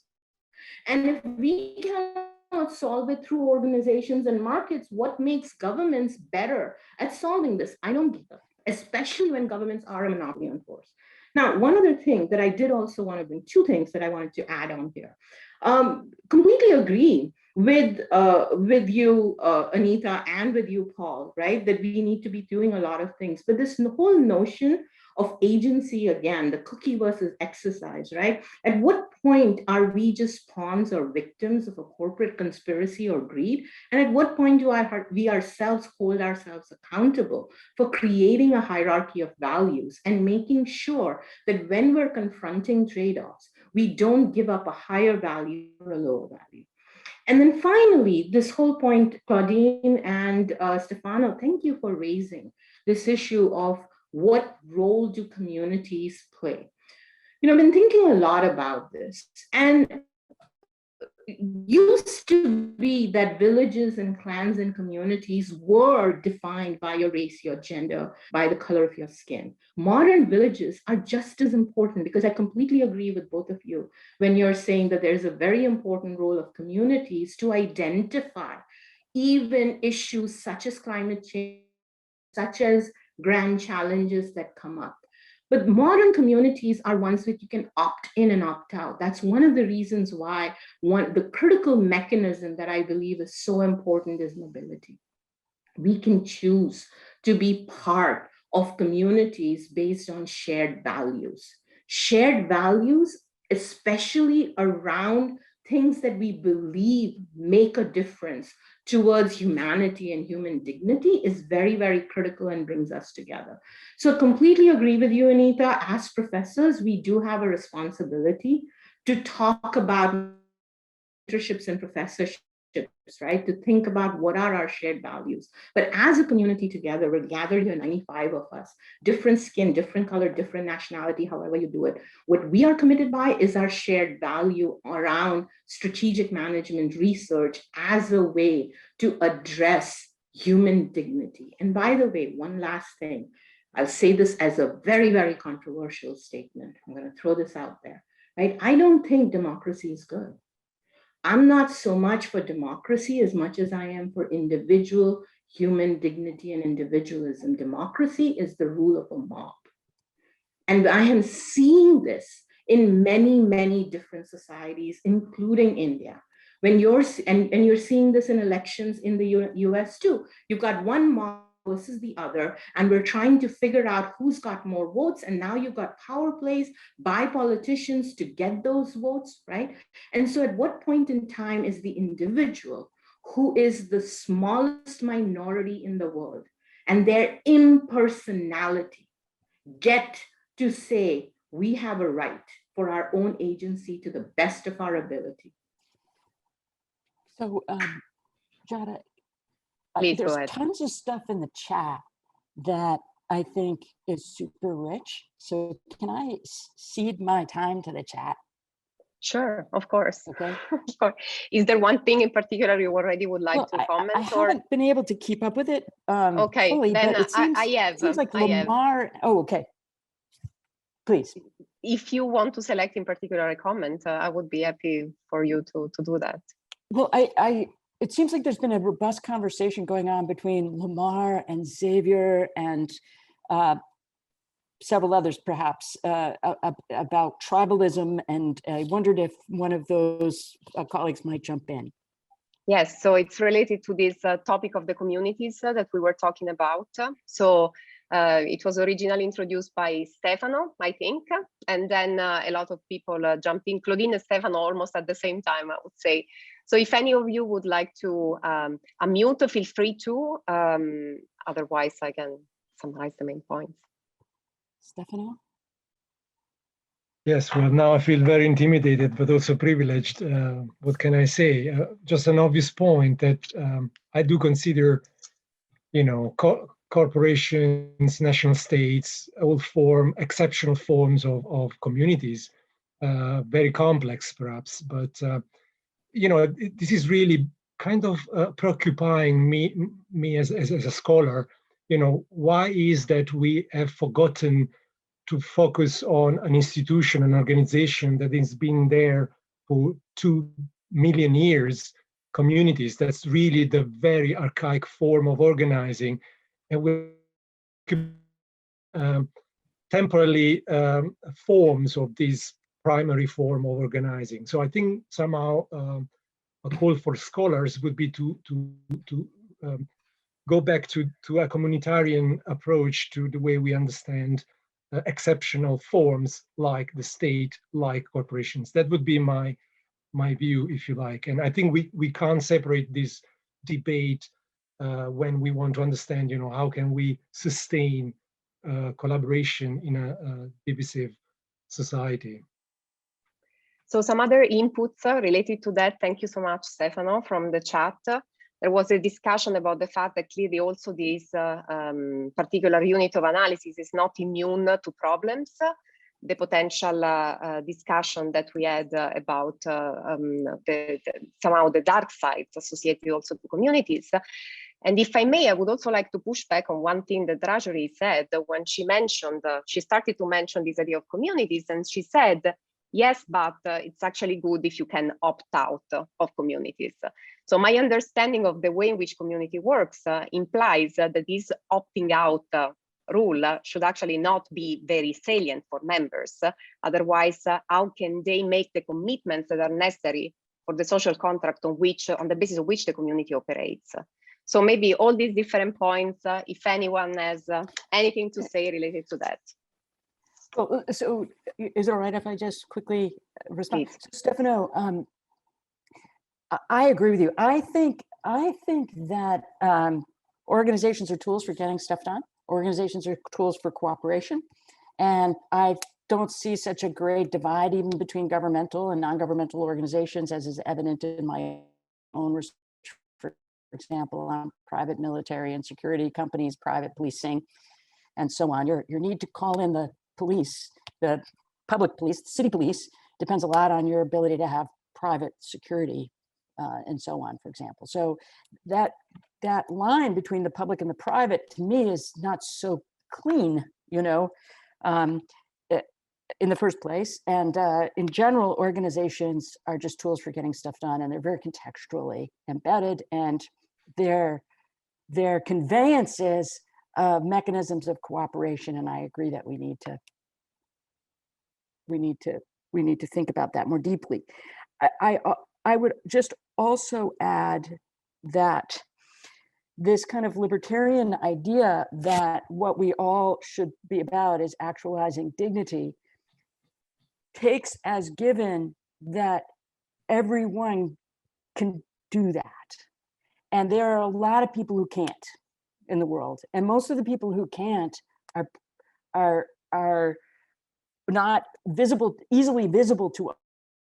And if we cannot solve it through organizations and markets, what makes governments better at solving this? I don't get it, especially when governments are a monopoly on force. Now, one other thing that I did also want to bring, 2 things that I wanted to add on here. Completely agree with you, Anita, and with you, Paul, right? That we need to be doing a lot of things. But this whole notion of agency, again, the cookie versus exercise, right? At what point are we just pawns or victims of a corporate conspiracy or greed? And at what point do we ourselves hold ourselves accountable for creating a hierarchy of values and making sure that when we're confronting trade-offs, we don't give up a higher value or a lower value? And then finally, this whole point, Claudine and Stefano, thank you for raising this issue of what role do communities play? You know, I've been thinking a lot about this, and used to be that villages and clans and communities were defined by your race, your gender, by the color of your skin. Modern villages are just as important, because I completely agree with both of you when you're saying that there's a very important role of communities to identify even issues such as climate change, such as grand challenges that come up. But modern communities are ones that you can opt in and opt out. That's one of the reasons why the critical mechanism that I believe is so important is mobility. We can choose to be part of communities based on shared values. Shared values, especially around things that we believe make a difference towards humanity and human dignity, is very, very critical and brings us together. So completely agree with you, Anita. As professors, we do have a responsibility to talk about mentorships and professorships, right? To think about what are our shared values. But as a community together, we're gathered here, 95 of us, different skin, different color, different nationality, however you do it. What we are committed by is our shared value around strategic management research as a way to address human dignity. And by the way, one last thing, I'll say this as a very, very controversial statement. I'm going to throw this out there, right? I don't think democracy is good. I'm not so much for democracy as much as I am for individual human dignity and individualism. Democracy is the rule of a mob. And I am seeing this in many, many different societies, including India. When you're seeing this in elections in the US too. You've got one mob versus the other, and we're trying to figure out who's got more votes. And now you've got power plays by politicians to get those votes, right? And so at what point in time is the individual, who is the smallest minority in the world, and their impersonality, get to say, we have a right for our own agency to the best of our ability? So, Jada, Please there's go ahead. tons of stuff in the chat that I think is super rich. So can I cede my time to the chat? Sure, of course. Okay. Of course. Is there one thing in particular you already would like to comment? I haven't been able to keep up with it Okay, fully, then but it seems, it seems like Lamar. Oh, okay. Please. If you want to select in particular a comment, I would be happy for you to do that. Well, it seems like there's been a robust conversation going on between Lamar and Xavier and several others, perhaps, about tribalism. And I wondered if one of those colleagues might jump in. Yes, so it's related to this topic of the communities that we were talking about. So it was originally introduced by Stefano, I think, and then a lot of people jumped in. Claudine and Stefano almost at the same time, I would say. So if any of you would like to unmute, feel free to. Otherwise, I can summarize the main points. Stefano? Yes, well, now I feel very intimidated, but also privileged. What can I say? Just an obvious point that I do consider, you know, corporations, national states, all form exceptional forms of communities, very complex perhaps, but you know, this is really kind of preoccupying me as a scholar. You know, why is that we have forgotten to focus on an institution, an organization that has been there for 2 million years, communities? That's really the very archaic form of organizing. And we temporarily forms of these primary form of organizing. So I think somehow a call for scholars would be to go back to a communitarian approach to the way we understand exceptional forms like the state, like corporations. That would be my view, if you like. And I think we can't separate this debate when we want to understand, how can we sustain collaboration in a divisive society. So some other inputs related to that. Thank you so much, Stefano, from the chat. There was a discussion about the fact that clearly also this particular unit of analysis is not immune to problems. The potential discussion that we had about somehow the dark sides associated also to communities. And if I may, I would also like to push back on one thing that Rajari said when she mentioned, she started to mention this idea of communities, and she said, yes, but it's actually good if you can opt out of communities. So my understanding of the way in which community works implies that this opting out rule should actually not be very salient for members. Otherwise, how can they make the commitments that are necessary for the social contract on the basis of which the community operates? So maybe all these different points, if anyone has anything to say related to that. Well, so is it all right if I just quickly respond? Please. Stefano, I agree with you. I think that organizations are tools for getting stuff done. Organizations are tools for cooperation. And I don't see such a great divide even between governmental and non-governmental organizations, as is evident in my own research. For example, on private military and security companies, private policing, and so on. Your need to call in the police, the public police, the city police, depends a lot on your ability to have private security and so on, for example. So that line between the public and the private, to me, is not so clean, in the first place. And in general, organizations are just tools for getting stuff done, and they're very contextually embedded, and their conveyances of mechanisms of cooperation. And I agree that we need to think about that more deeply. I would just also add that this kind of libertarian idea that what we all should be about is actualizing dignity takes as given that everyone can do that. And there are a lot of people who can't in the world. And most of the people who can't are not easily visible to us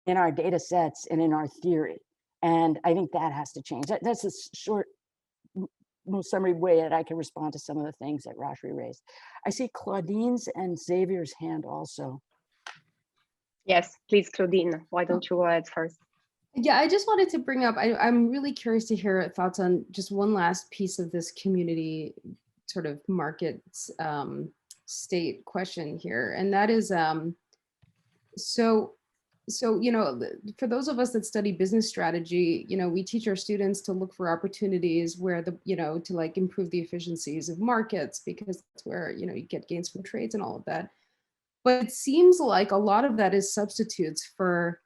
in our data sets and in our theory. And I think that has to change. That's a short, most summary way that I can respond to some of the things that Rashri raised. I see Claudine's and Xavier's hand also. Yes, please, Claudine, why don't you go ahead first? Yeah, I just wanted to bring up, I'm really curious to hear thoughts on just one last piece of this community sort of market state question here. And that is, so, for those of us that study business strategy, we teach our students to look for opportunities where to like improve the efficiencies of markets, because that's where, you get gains from trades and all of that. But it seems like a lot of that is substitutes for,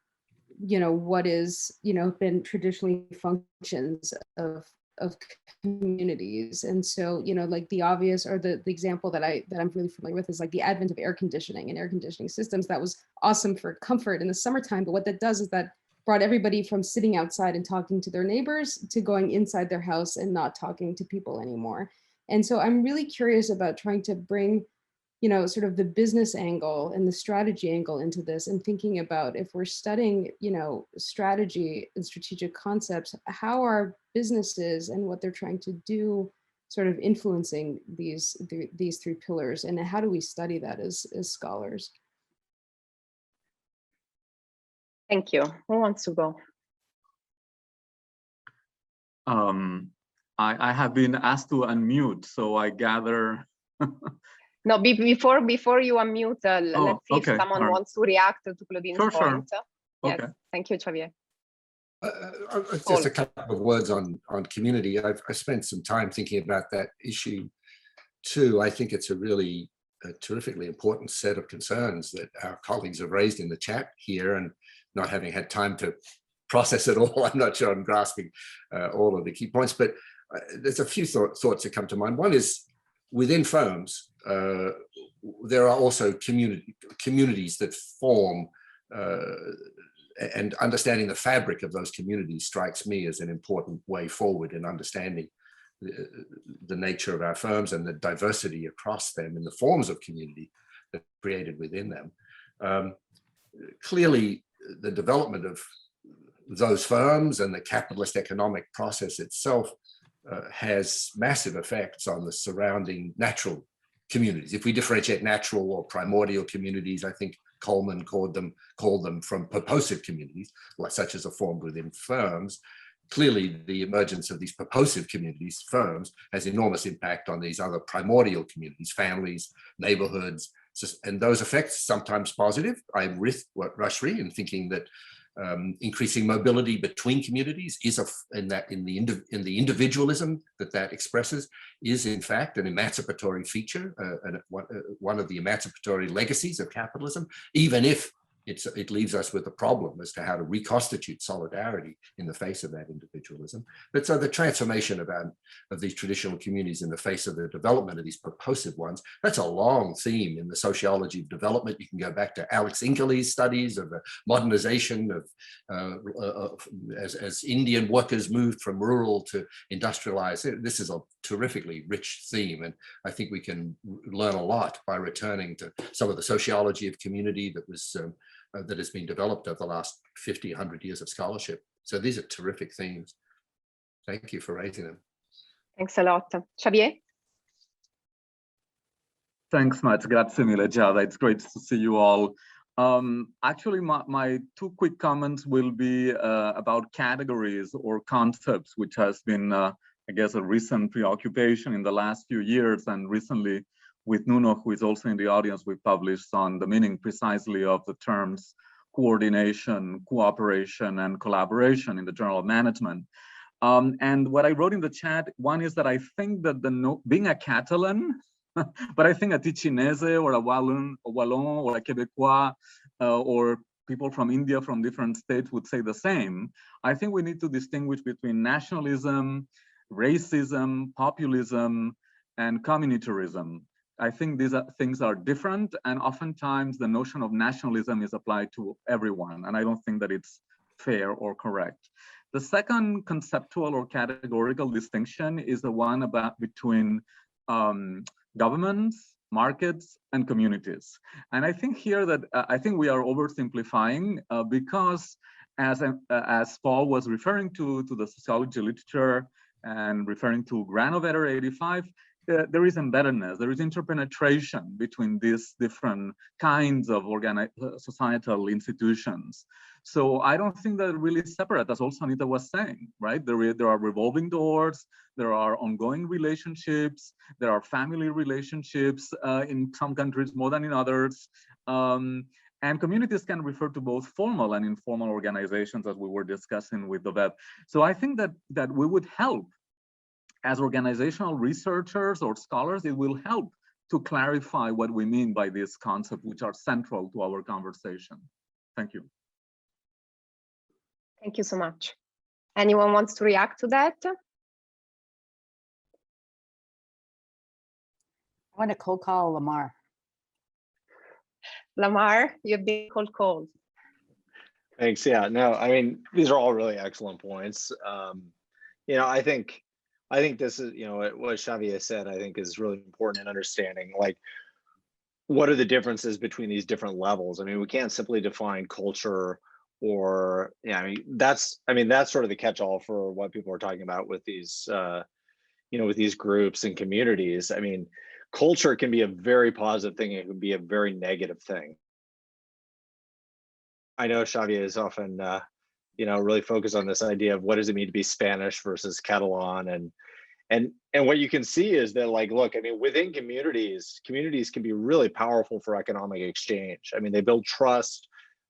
what is, been traditionally functions of communities. And so, like the obvious, or the example that I'm really familiar with is like the advent of air conditioning and air conditioning systems. That was awesome for comfort in the summertime. But what that does is that brought everybody from sitting outside and talking to their neighbors to going inside their house and not talking to people anymore. And so I'm really curious about trying to bring sort of the business angle and the strategy angle into this, and thinking about, if we're studying, strategy and strategic concepts, how are businesses and what they're trying to do sort of influencing these three pillars, and how do we study that as scholars? Thank you. Who wants to go? I have been asked to unmute, so I gather. No, before you unmute, let's see if someone wants to react to Claudine's point. Sure. Yes, okay. Thank you, Xavier. Just a couple of words on community. I spent some time thinking about that issue too. I think it's a really a terrifically important set of concerns that our colleagues have raised in the chat here, and not having had time to process it all, I'm not sure I'm grasping all of the key points, but there's a few thoughts that come to mind. One is, within firms, there are also communities that form, and understanding the fabric of those communities strikes me as an important way forward in understanding the nature of our firms and the diversity across them and the forms of community that are created within them. Clearly, the development of those firms and the capitalist economic process itself has massive effects on the surrounding natural communities. If we differentiate natural or primordial communities, I think Coleman called them from purposive communities, such as are formed within firms. Clearly, the emergence of these purposive communities, firms, has enormous impact on these other primordial communities, families, neighborhoods, and those effects sometimes positive. I'm with what Rashri in thinking that increasing mobility between communities is in the individualism that expresses is in fact an emancipatory feature, and one of the emancipatory legacies of capitalism, even if it leaves us with a problem as to how to reconstitute solidarity in the face of that individualism. But so the transformation of these traditional communities in the face of the development of these purposive ones, that's a long theme in the sociology of development. You can go back to Alex Inkerley's studies of the modernization as Indian workers moved from rural to industrialized. This is a terrifically rich theme, and I think we can learn a lot by returning to some of the sociology of community that has been developed over the last 50, 100 years of scholarship. So these are terrific themes. Thank you for raising them. Thanks a lot. Xavier? Thanks much. Grazie mille, Giada. It's great to see you all. Actually, my two quick comments will be about categories or concepts, which has been, I guess, a recent preoccupation in the last few years. And recently, with Nuno, who is also in the audience, we published on the meaning precisely of the terms coordination, cooperation, and collaboration in the Journal of Management. And what I wrote in the chat, one is that I think that being a Catalan, but I think a Ticinese or a Wallon or a Quebecois or people from India from different states would say the same. I think we need to distinguish between nationalism, racism, populism, and communitarism. I think these things are different, and oftentimes the notion of nationalism is applied to everyone, and I don't think that it's fair or correct. The second conceptual or categorical distinction is the one between governments, markets, and communities. And I think here that I think we are oversimplifying because as Paul was referring to the sociology literature and referring to Granovetter 85, there is embeddedness, there is interpenetration between these different kinds of societal institutions. So I don't think that really separate, as also Anita was saying, right? There are revolving doors, there are ongoing relationships, there are family relationships in some countries more than in others. And communities can refer to both formal and informal organizations, as we were discussing with the web. So I think that we would help as organizational researchers or scholars, it will help to clarify what we mean by this concept, which are central to our conversation. Thank you. Thank you so much. Anyone wants to react to that? I want to cold call Lamar. Lamar, you've been cold. Thanks. Yeah, no, I mean, these are all really excellent points. I think this is, what Xavier said, I think is really important in understanding, like, what are the differences between these different levels? I mean, we can't simply define culture or, that's sort of the catch-all for what people are talking about with these, with these groups and communities. I mean, culture can be a very positive thing. It can be a very negative thing. I know Xavier is often, really focused on this idea of what does it mean to be Spanish versus Catalan, and what you can see is that, like, look, I mean, within communities can be really powerful for economic exchange. I mean, they build trust,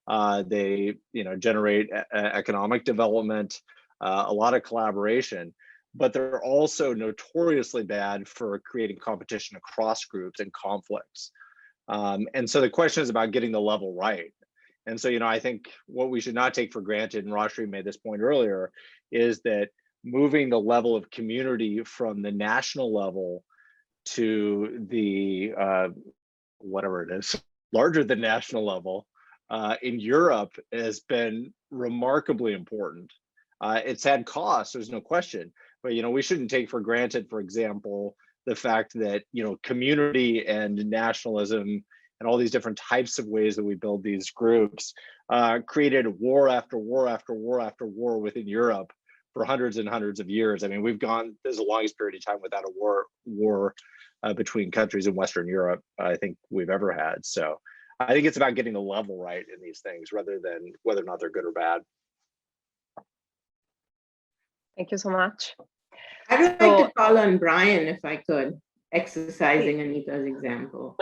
they generate economic development, a lot of collaboration. but they're also notoriously bad for creating competition across groups and conflicts. And so the question is about getting the level right. And so, I think what we should not take for granted, and Rashri made this point earlier, is that moving the level of community from the national level to the, whatever it is, larger than national level in Europe has been remarkably important. It's had costs, there's no question, but we shouldn't take for granted, for example, the fact that community and nationalism and all these different types of ways that we build these groups created war after war after war after war within Europe for hundreds and hundreds of years. I mean, this is the longest period of time without a war between countries in Western Europe I think we've ever had. So I think it's about getting the level right in these things rather than whether or not they're good or bad. Thank you so much. I would like to call on Brian, if I could, exercising Anita's example.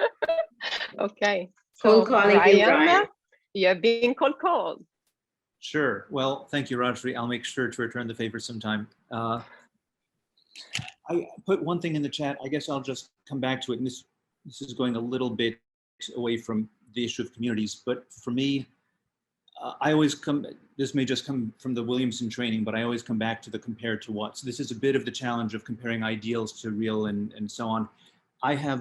Okay. Cold calling you, Brian. You're being called. Sure. Well, thank you, Rajri. I'll make sure to return the favor sometime. I put one thing in the chat. I guess I'll just come back to it. And this is going a little bit away from the issue of communities, but for me, I always this may just come from the Williamson training, but I always come back to the compare to what. So this is a bit of the challenge of comparing ideals to real and so on. I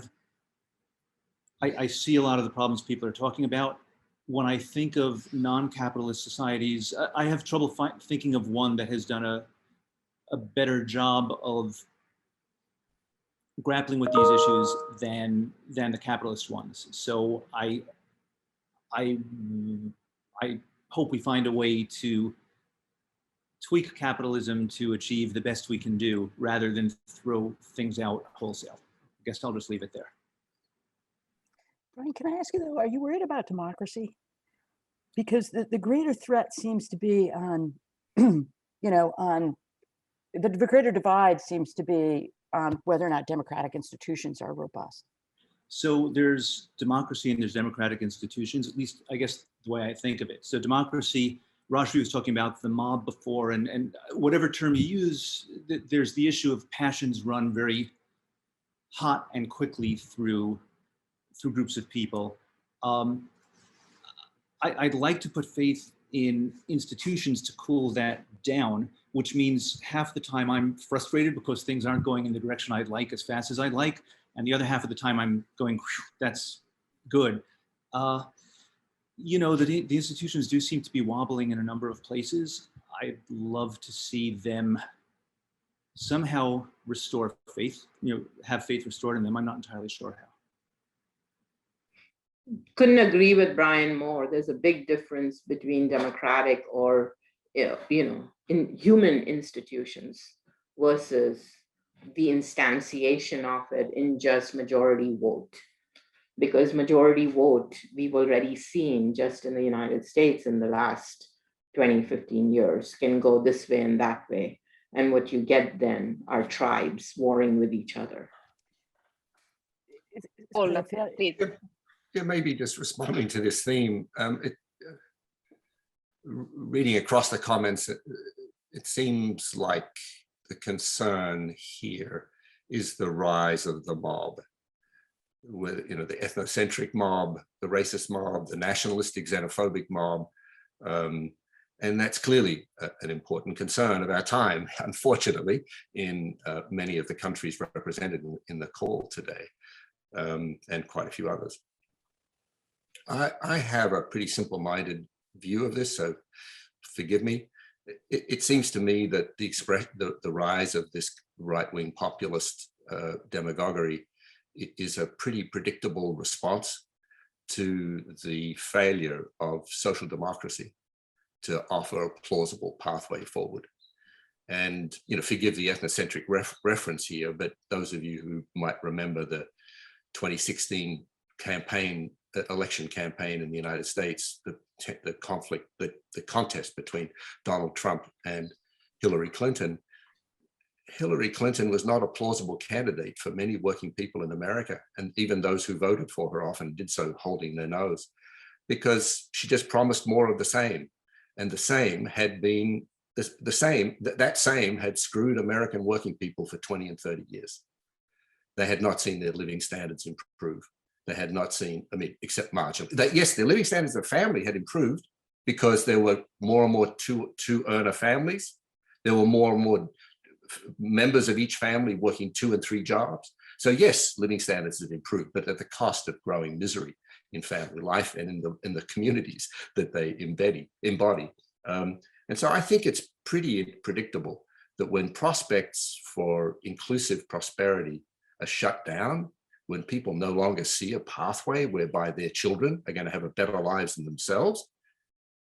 see a lot of the problems people are talking about. When I think of non-capitalist societies, I have trouble thinking of one that has done a better job of grappling with these issues than the capitalist ones. So I hope we find a way to tweak capitalism to achieve the best we can do rather than throw things out wholesale. I guess I'll just leave it there. Brian, can I ask you though, are you worried about democracy? Because the greater threat seems to be on, on the greater divide seems to be on whether or not democratic institutions are robust. So there's democracy and there's democratic institutions, at least I guess the way I think of it. So democracy, Rashri was talking about the mob before, and whatever term you use, there's the issue of passions run very hot and quickly through groups of people. I'd like to put faith in institutions to cool that down, which means half the time I'm frustrated because things aren't going in the direction I'd like as fast as I'd like. And the other half of the time I'm going, that's good. The institutions do seem to be wobbling in a number of places. I'd love to see them somehow restore faith, have faith restored in them. I'm not entirely sure how. Couldn't agree with Brian more. There's a big difference between democratic or, in human institutions versus the instantiation of it in just majority vote. Because majority vote, we've already seen just in the United States in the last 20, 15 years can go this way and that way. And what you get then are tribes warring with each other. Please. Yeah, maybe just responding to this theme, reading across the comments, it seems like the concern here is the rise of the mob, with the ethnocentric mob, the racist mob, the nationalistic xenophobic mob, and that's clearly an important concern of our time, unfortunately, in many of the countries represented in the call today, and quite a few others. I have a pretty simple-minded view of this, so forgive me. It seems to me that the rise of this right-wing populist demagoguery is a pretty predictable response to the failure of social democracy to offer a plausible pathway forward. And forgive the ethnocentric reference here, but those of you who might remember the 2016 election campaign in the United States, the conflict, the contest between Donald Trump and Hillary Clinton. Hillary Clinton was not a plausible candidate for many working people in America, and even those who voted for her often did so holding their nose, because she just promised more of the same, and the same had been that same had screwed American working people for 20 and 30 years. They had not seen their living standards improve. They had not seen, I mean, except marginally. Yes, their living standards of family had improved because there were more and more two-earner families. There were more and more members of each family working 2 and 3 jobs. So yes, living standards have improved, but at the cost of growing misery in family life and in the communities that they embody. And so I think it's pretty predictable that when prospects for inclusive prosperity are shut down, when people no longer see a pathway whereby their children are going to have a better lives than themselves,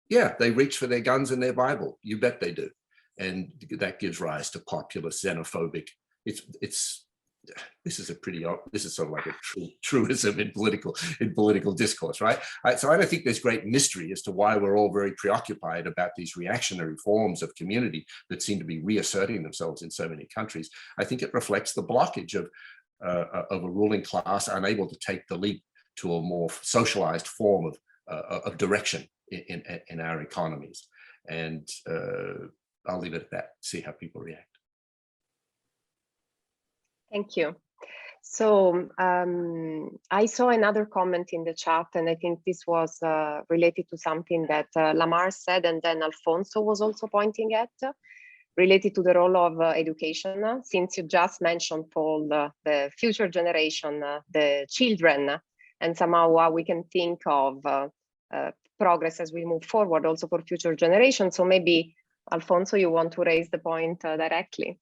yeah, they reach for their guns and their Bible. You bet they do. And that gives rise to populist, xenophobic. This is sort of like a truism in political discourse, right? So I don't think there's great mystery as to why we're all very preoccupied about these reactionary forms of community that seem to be reasserting themselves in so many countries. I think it reflects the blockage of a ruling class unable to take the leap to a more socialized form of direction in our economies. And I'll leave it at that, see how people react. Thank you. So I saw another comment in the chat, and I think this was related to something that Lamar said, and then Alfonso was also pointing at, related to the role of education. Since you just mentioned, Paul, the future generation, the children, and somehow how we can think of progress as we move forward also for future generations. So maybe, Alfonso, you want to raise the point directly?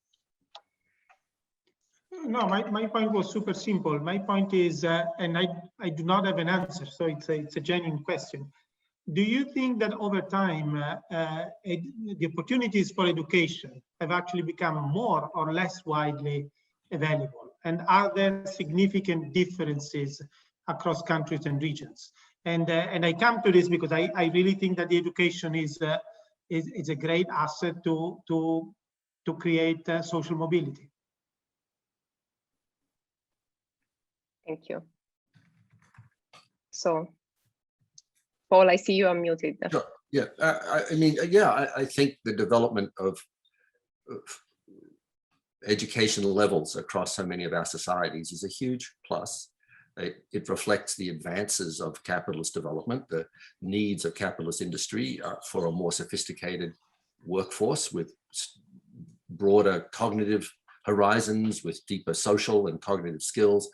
No, my point was super simple. My point is, and I do not have an answer, so it's a genuine question. Do you think that over time, the opportunities for education have actually become more or less widely available? And are there significant differences across countries and regions? And I come to this because I really think that the education is a great asset to create social mobility. Thank you. So, Paul, I see you are muted. Sure. Yeah, I think the development of educational levels across so many of our societies is a huge plus. It reflects the advances of capitalist development, the needs of capitalist industry for a more sophisticated workforce with broader cognitive horizons, with deeper social and cognitive skills.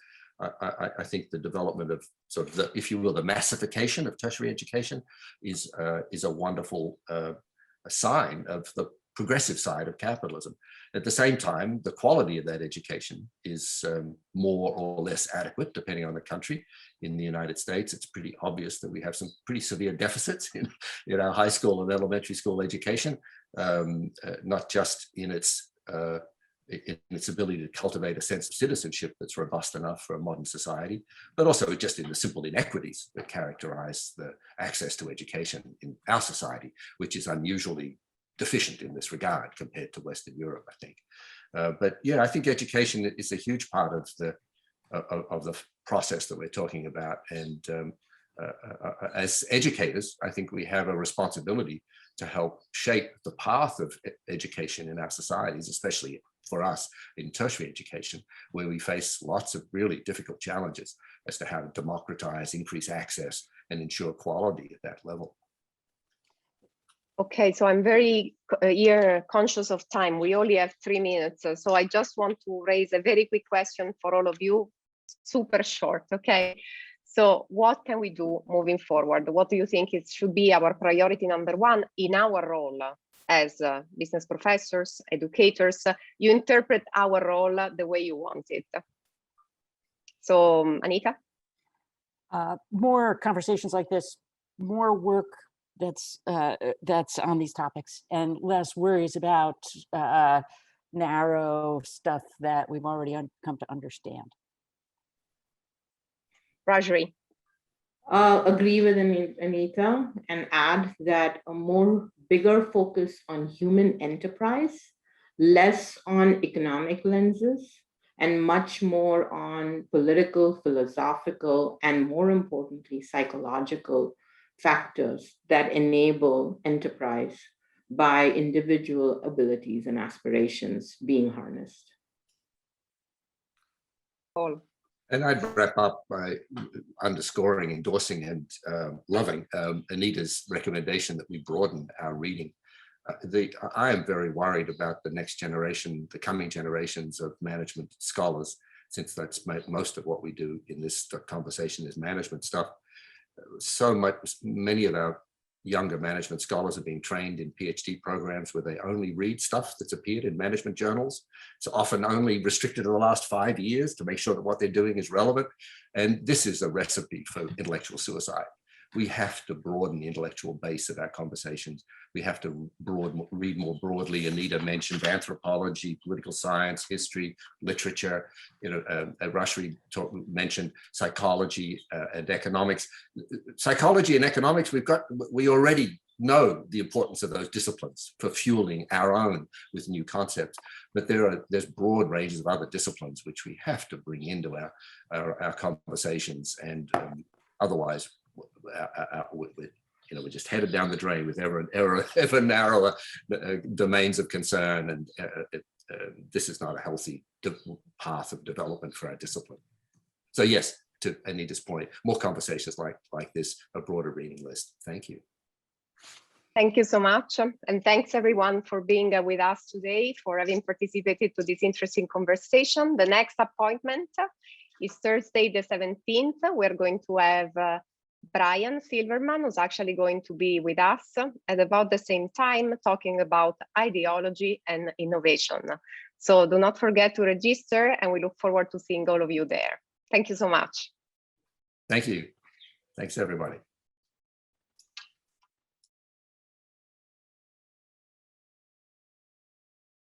I think the development of sort of the, if you will, the massification of tertiary education is a wonderful a sign of the progressive side of capitalism. At the same time, the quality of that education is more or less adequate, depending on the country. In the United States, it's pretty obvious that we have some pretty severe deficits in our high school and elementary school education, not just in its ability to cultivate a sense of citizenship that's robust enough for a modern society, but also just in the simple inequities that characterize the access to education in our society, which is unusually deficient in this regard compared to Western Europe, I think. But yeah, I think education is a huge part of the process that we're talking about. And as educators, I think we have a responsibility to help shape the path of education in our societies, especially for us in tertiary education, where we face lots of really difficult challenges as to how to democratize, increase access, and ensure quality at that level. Okay, so I'm very conscious of time. We only have 3 minutes. So I just want to raise a very quick question for all of you, super short, okay? So what can we do moving forward? What do you think should be our priority number 1 in our role as business professors, educators? You interpret our role the way you want it. So Anita? More conversations like this, more work that's on these topics, and less worries about narrow stuff that we've already come to understand. Rajri? Agree with Anita and add that a bigger focus on human enterprise, less on economic lenses, and much more on political, philosophical, and more importantly, psychological factors that enable enterprise by individual abilities and aspirations being harnessed. Paul. And I'd wrap up by underscoring, endorsing, and loving Anita's recommendation that we broaden our reading. I am very worried about the next generation, the coming generations of management scholars, since that's most of what we do in this conversation is management stuff. Many of our younger management scholars are being trained in PhD programs where they only read stuff that's appeared in management journals. It's often only restricted to the last 5 years to make sure that what they're doing is relevant. And this is a recipe for intellectual suicide. We have to broaden the intellectual base of our conversations. We have to read more broadly. Anita mentioned anthropology, political science, history, literature. Rashri mentioned psychology and economics. Psychology and economics, we already know the importance of those disciplines for fueling our own with new concepts. But there's broad ranges of other disciplines which we have to bring into our conversations, and otherwise, we're just headed down the drain with ever narrower domains of concern, and this is not a healthy path of development for our discipline. So yes, to Anita's point, more conversations like this, a broader reading list. Thank you. Thank you so much. And thanks everyone for being with us today, for having participated to this interesting conversation. The next appointment is Thursday, the 17th. We're going to have Brian Silverman, who's actually going to be with us at about the same time, talking about ideology and innovation. So do not forget to register, and we look forward to seeing all of you there. Thank you so much. Thank you. Thanks, everybody.